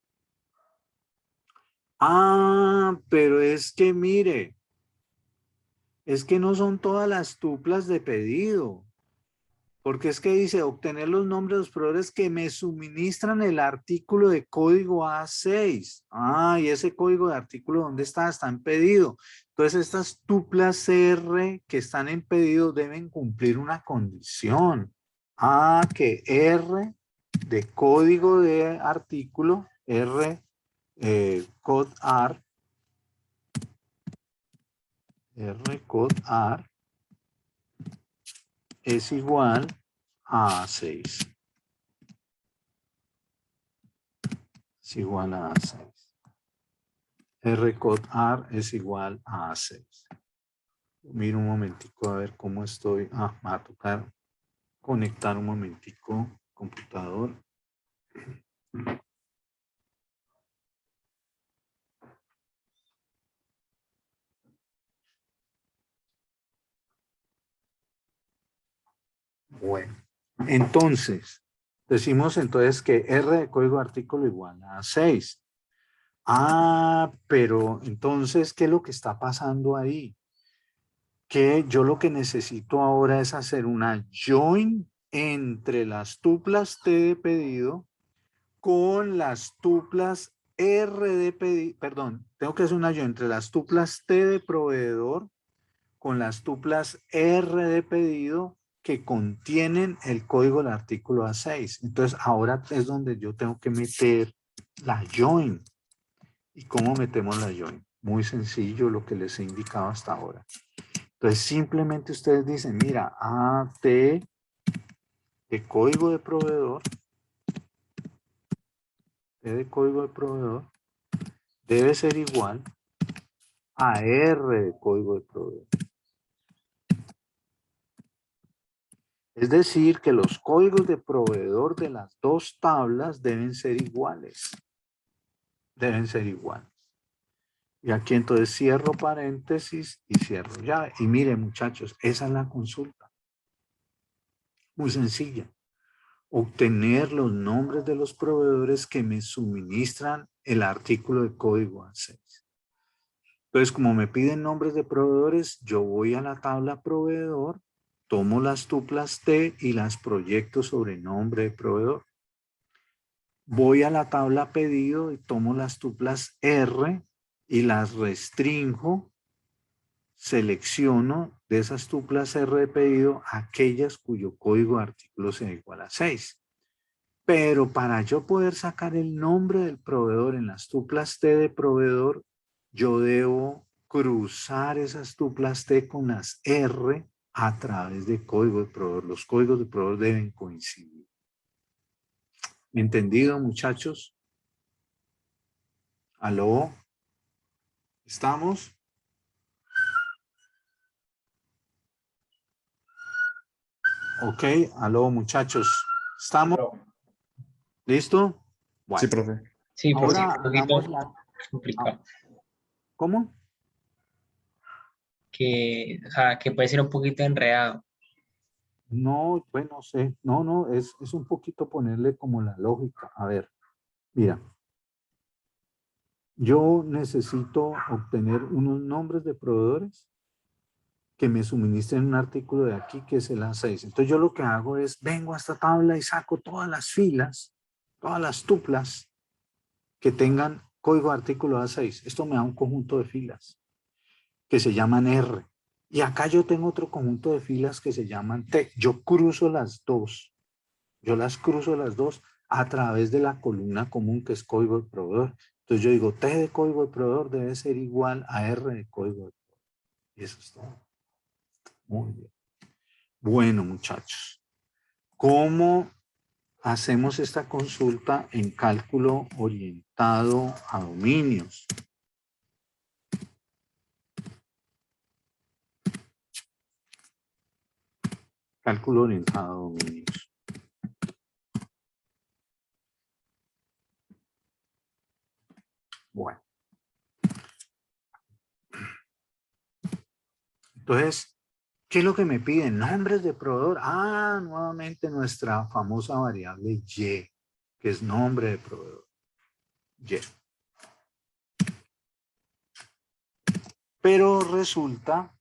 Pero es que mire, es que no son todas las tuplas de pedido. Porque es que dice obtener los nombres de los proveedores que me suministran el artículo de código A6. Y ese código de artículo, ¿dónde está? Está en pedido. Entonces, estas tuplas R que están en pedido deben cumplir una condición. Que R de código de artículo, R, code AR, R, code AR, es igual a A6. Es igual a A6. R-cod-AR es igual a A6. Miro un momentico a ver cómo estoy. Me va a tocar conectar un momentico computador. Bueno, entonces, decimos entonces que R de código de artículo igual a 6. Pero entonces, ¿qué es lo que está pasando ahí? Que yo lo que necesito ahora es hacer una join entre las tuplas T de pedido con las tuplas R de pedido, perdón, tengo que hacer una join entre las tuplas T de proveedor con las tuplas R de pedido que contienen el código del artículo A6. Entonces ahora es donde yo tengo que meter la join. ¿Y cómo metemos la join? Muy sencillo, lo que les he indicado hasta ahora. Entonces simplemente ustedes dicen, mira, AT de código de proveedor, T de código de proveedor, debe ser igual a R de código de proveedor. Es decir, que los códigos de proveedor de las dos tablas deben ser iguales. Deben ser iguales. Y aquí entonces cierro paréntesis y cierro llave. Y miren, muchachos, esa es la consulta. Muy sencilla. Obtener los nombres de los proveedores que me suministran el artículo de código A6. Entonces, como me piden nombres de proveedores, yo voy a la tabla proveedor, tomo las tuplas T y las proyecto sobre nombre de proveedor. Voy a la tabla pedido y tomo las tuplas R y las restrinjo, selecciono de esas tuplas R de pedido aquellas cuyo código de artículo sea igual a 6. Pero para yo poder sacar el nombre del proveedor en las tuplas T de proveedor, yo debo cruzar esas tuplas T con las R a través de código de proveedor. Los códigos de proveedor deben coincidir. ¿Entendido, muchachos? ¿Aló? ¿Estamos? Ok, aló, muchachos. ¿Estamos? ¿Listo? Bueno, Sí, profe. Sí, porque ahora es un poquito hagamos la... complicado. ¿Cómo? O sea, que puede ser un poquito enredado. No, pues no sé. No, es un poquito ponerle como la lógica. A ver, mira. Yo necesito obtener unos nombres de proveedores que me suministren un artículo de aquí que es el A6. Entonces yo lo que hago es, vengo a esta tabla y saco todas las filas, todas las tuplas que tengan código de artículo A6. Esto me da un conjunto de filas que se llaman R. Y acá yo tengo otro conjunto de filas que se llaman T. Yo cruzo las dos. Yo las cruzo las dos a través de la columna común que es código de proveedor. Entonces yo digo, T de código de proveedor debe ser igual a R de código de proveedor. Y eso es todo. Muy bien. Bueno, muchachos, ¿cómo hacemos esta consulta en cálculo orientado a dominios? Cálculo orientado a dominios. Bueno. Entonces, ¿qué es lo que me piden? Nombres de proveedor. Nuevamente nuestra famosa variable Y, que es nombre de proveedor. Y. Pero resulta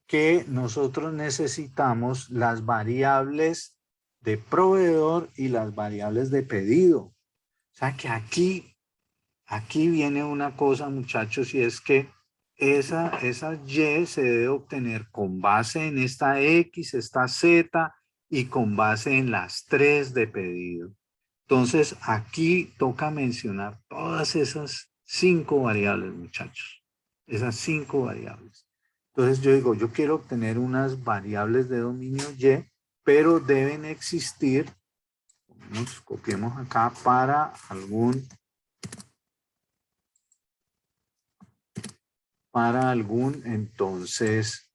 que nosotros necesitamos las variables de proveedor y las variables de pedido. O sea que aquí viene una cosa, muchachos, y es que esa Y se debe obtener con base en esta X, esta Z y con base en las 3 de pedido. Entonces, aquí toca mencionar todas esas 5 variables, muchachos. Esas 5 variables. Entonces yo digo, yo quiero obtener unas variables de dominio Y, pero deben existir, nos copiemos acá, para algún entonces,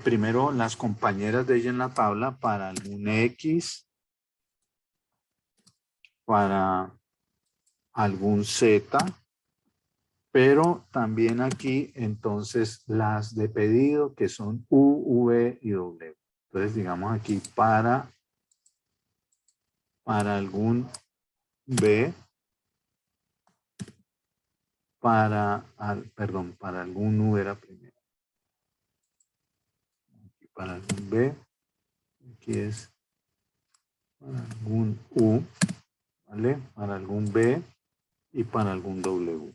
primero las compañeras de ella en la tabla para algún X, para algún Z, pero también aquí entonces las de pedido que son U, V y W. Entonces digamos aquí para algún B, para algún U era primero. Aquí para algún B, aquí es para algún U, ¿vale? Para algún B y para algún W.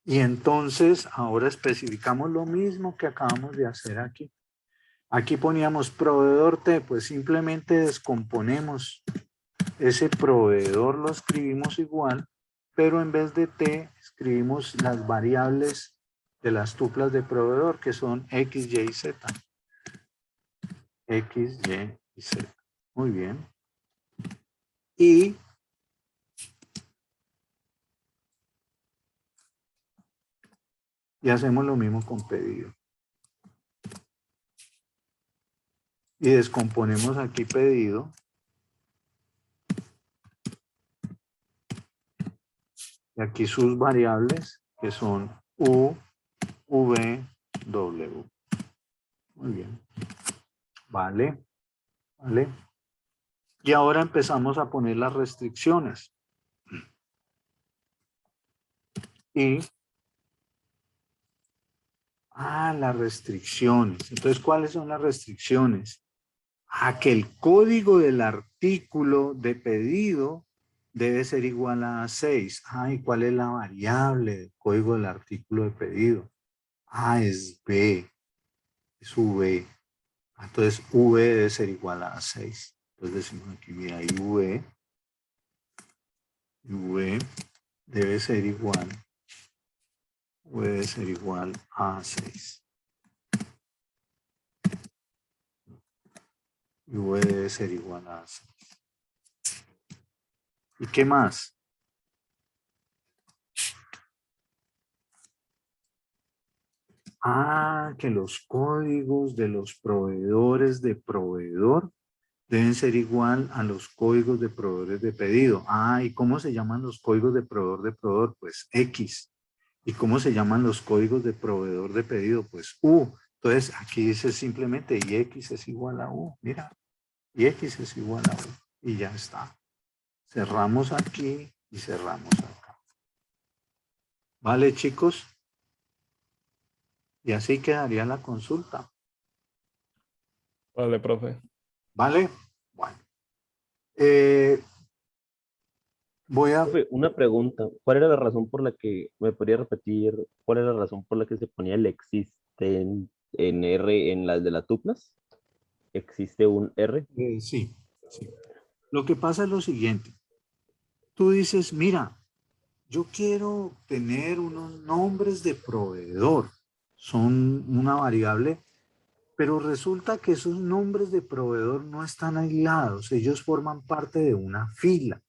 Y entonces ahora especificamos lo mismo que acabamos de hacer aquí. Aquí poníamos proveedor T, pues simplemente descomponemos ese proveedor, lo escribimos igual, pero en vez de T escribimos las variables de las tuplas de proveedor que son X, Y y Z. X, Y y Z. Muy bien. Y hacemos lo mismo con pedido. Y descomponemos aquí pedido. Y aquí sus variables que son U, V, W. Muy bien. Vale. Vale. Y ahora empezamos a poner las restricciones. Y las restricciones. Entonces, ¿cuáles son las restricciones? Que el código del artículo de pedido debe ser igual a 6. ¿Y cuál es la variable del código del artículo de pedido? Es B, es V. Entonces, V debe ser igual a 6. Entonces decimos aquí, mira, V debe ser igual a 6. Y V debe ser igual a 6. ¿Y qué más? Que los códigos de los proveedores de proveedor deben ser igual a los códigos de proveedores de pedido. ¿Y cómo se llaman los códigos de proveedor de proveedor? Pues X. ¿Y cómo se llaman los códigos de proveedor de pedido? Pues U. Entonces aquí dice simplemente y X es igual a U. Mira, y X es igual a U. Y ya está. Cerramos aquí y cerramos acá. ¿Vale, chicos? Y así quedaría la consulta. Vale, profe. ¿Vale? Bueno. Voy a... Profe, una pregunta. ¿Cuál era la razón por la que, me podría repetir, cuál era la razón por la que se ponía el existe en R en las de las tuplas? ¿Existe un R? sí. Lo que pasa es lo siguiente. Tú dices, mira, yo quiero tener unos nombres de proveedor. Son una variable, pero resulta que esos nombres de proveedor no están aislados. Ellos forman parte de una fila.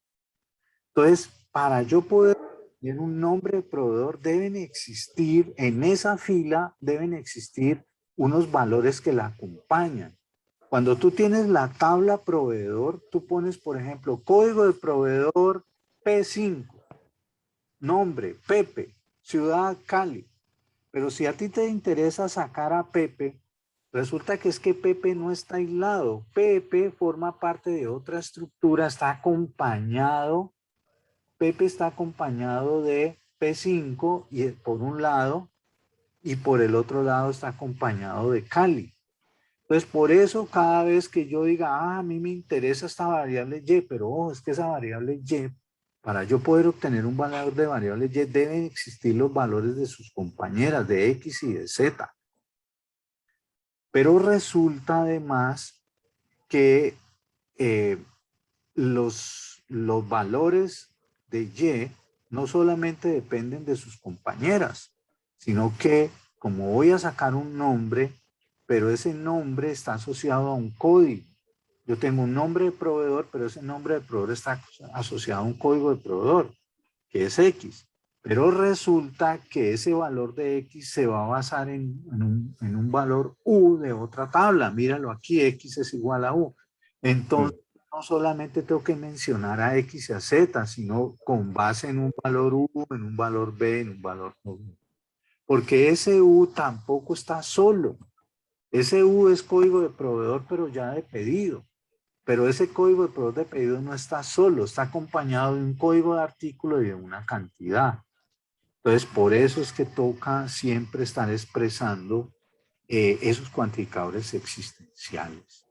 Entonces, para yo poder tener un nombre de proveedor, deben existir, en esa fila, deben existir unos valores que la acompañan. Cuando tú tienes la tabla proveedor, tú pones, por ejemplo, código de proveedor P5, nombre, Pepe, ciudad Cali. Pero si a ti te interesa sacar a Pepe, resulta que es que Pepe no está aislado. Pepe forma parte de otra estructura, está acompañado. Pepe está acompañado de P5 y por un lado, y por el otro lado está acompañado de Cali. Entonces, por eso cada vez que yo diga, a mí me interesa esta variable Y, pero es que esa variable Y, para yo poder obtener un valor de variable Y, deben existir los valores de sus compañeras, de X y de Z. Pero resulta además que los valores de Y no solamente dependen de sus compañeras, sino que como voy a sacar un nombre, pero ese nombre está asociado a un código. Yo tengo un nombre de proveedor, pero ese nombre de proveedor está asociado a un código de proveedor, que es X. Pero resulta que ese valor de X se va a basar en un valor U de otra tabla. Míralo aquí, X es igual a U. Entonces, no solamente tengo que mencionar a X y a Z, sino con base en un valor U, en un valor B, en un valor U. Porque ese U tampoco está solo. Ese U es código de proveedor, pero ya de pedido. Pero ese código de proveedor de pedido no está solo, está acompañado de un código de artículo y de una cantidad. Entonces, por eso es que toca siempre estar expresando esos cuantificadores existenciales.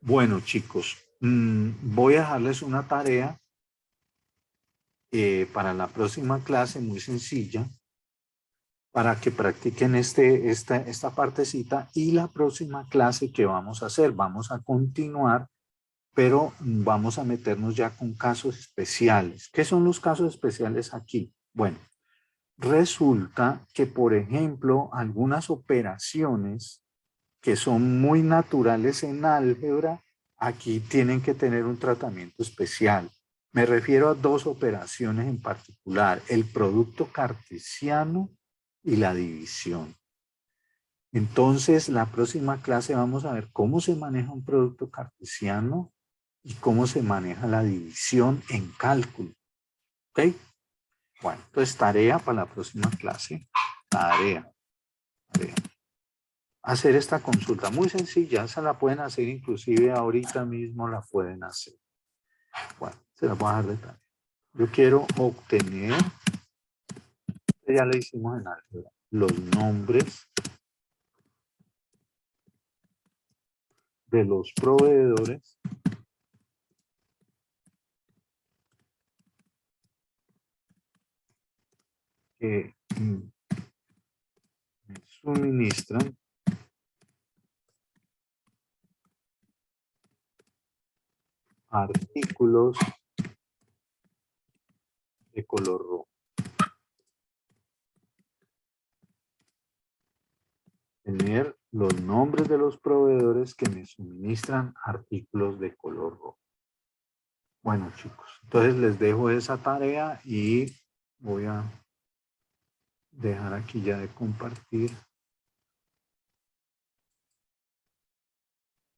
Bueno, chicos, voy a dejarles una tarea para la próxima clase muy sencilla para que practiquen esta partecita y la próxima clase que vamos a hacer. Vamos a continuar, pero vamos a meternos ya con casos especiales. ¿Qué son los casos especiales aquí? Bueno, resulta que, por ejemplo, algunas operaciones que son muy naturales en álgebra, aquí tienen que tener un tratamiento especial. Me refiero a dos operaciones en particular, el producto cartesiano y la división. Entonces, la próxima clase vamos a ver cómo se maneja un producto cartesiano y cómo se maneja la división en cálculo. ¿Ok? Bueno, entonces tarea para la próxima clase. Tarea. Hacer esta consulta muy sencilla, se la pueden hacer inclusive ahorita mismo la pueden hacer. Bueno, se la voy a dar de tarea. Yo quiero obtener, ya lo hicimos en álgebra, los nombres de los proveedores que me suministran artículos de color rojo. Tener los nombres de los proveedores que me suministran artículos de color rojo. Bueno, chicos, entonces les dejo esa tarea y voy a dejar aquí ya de compartir.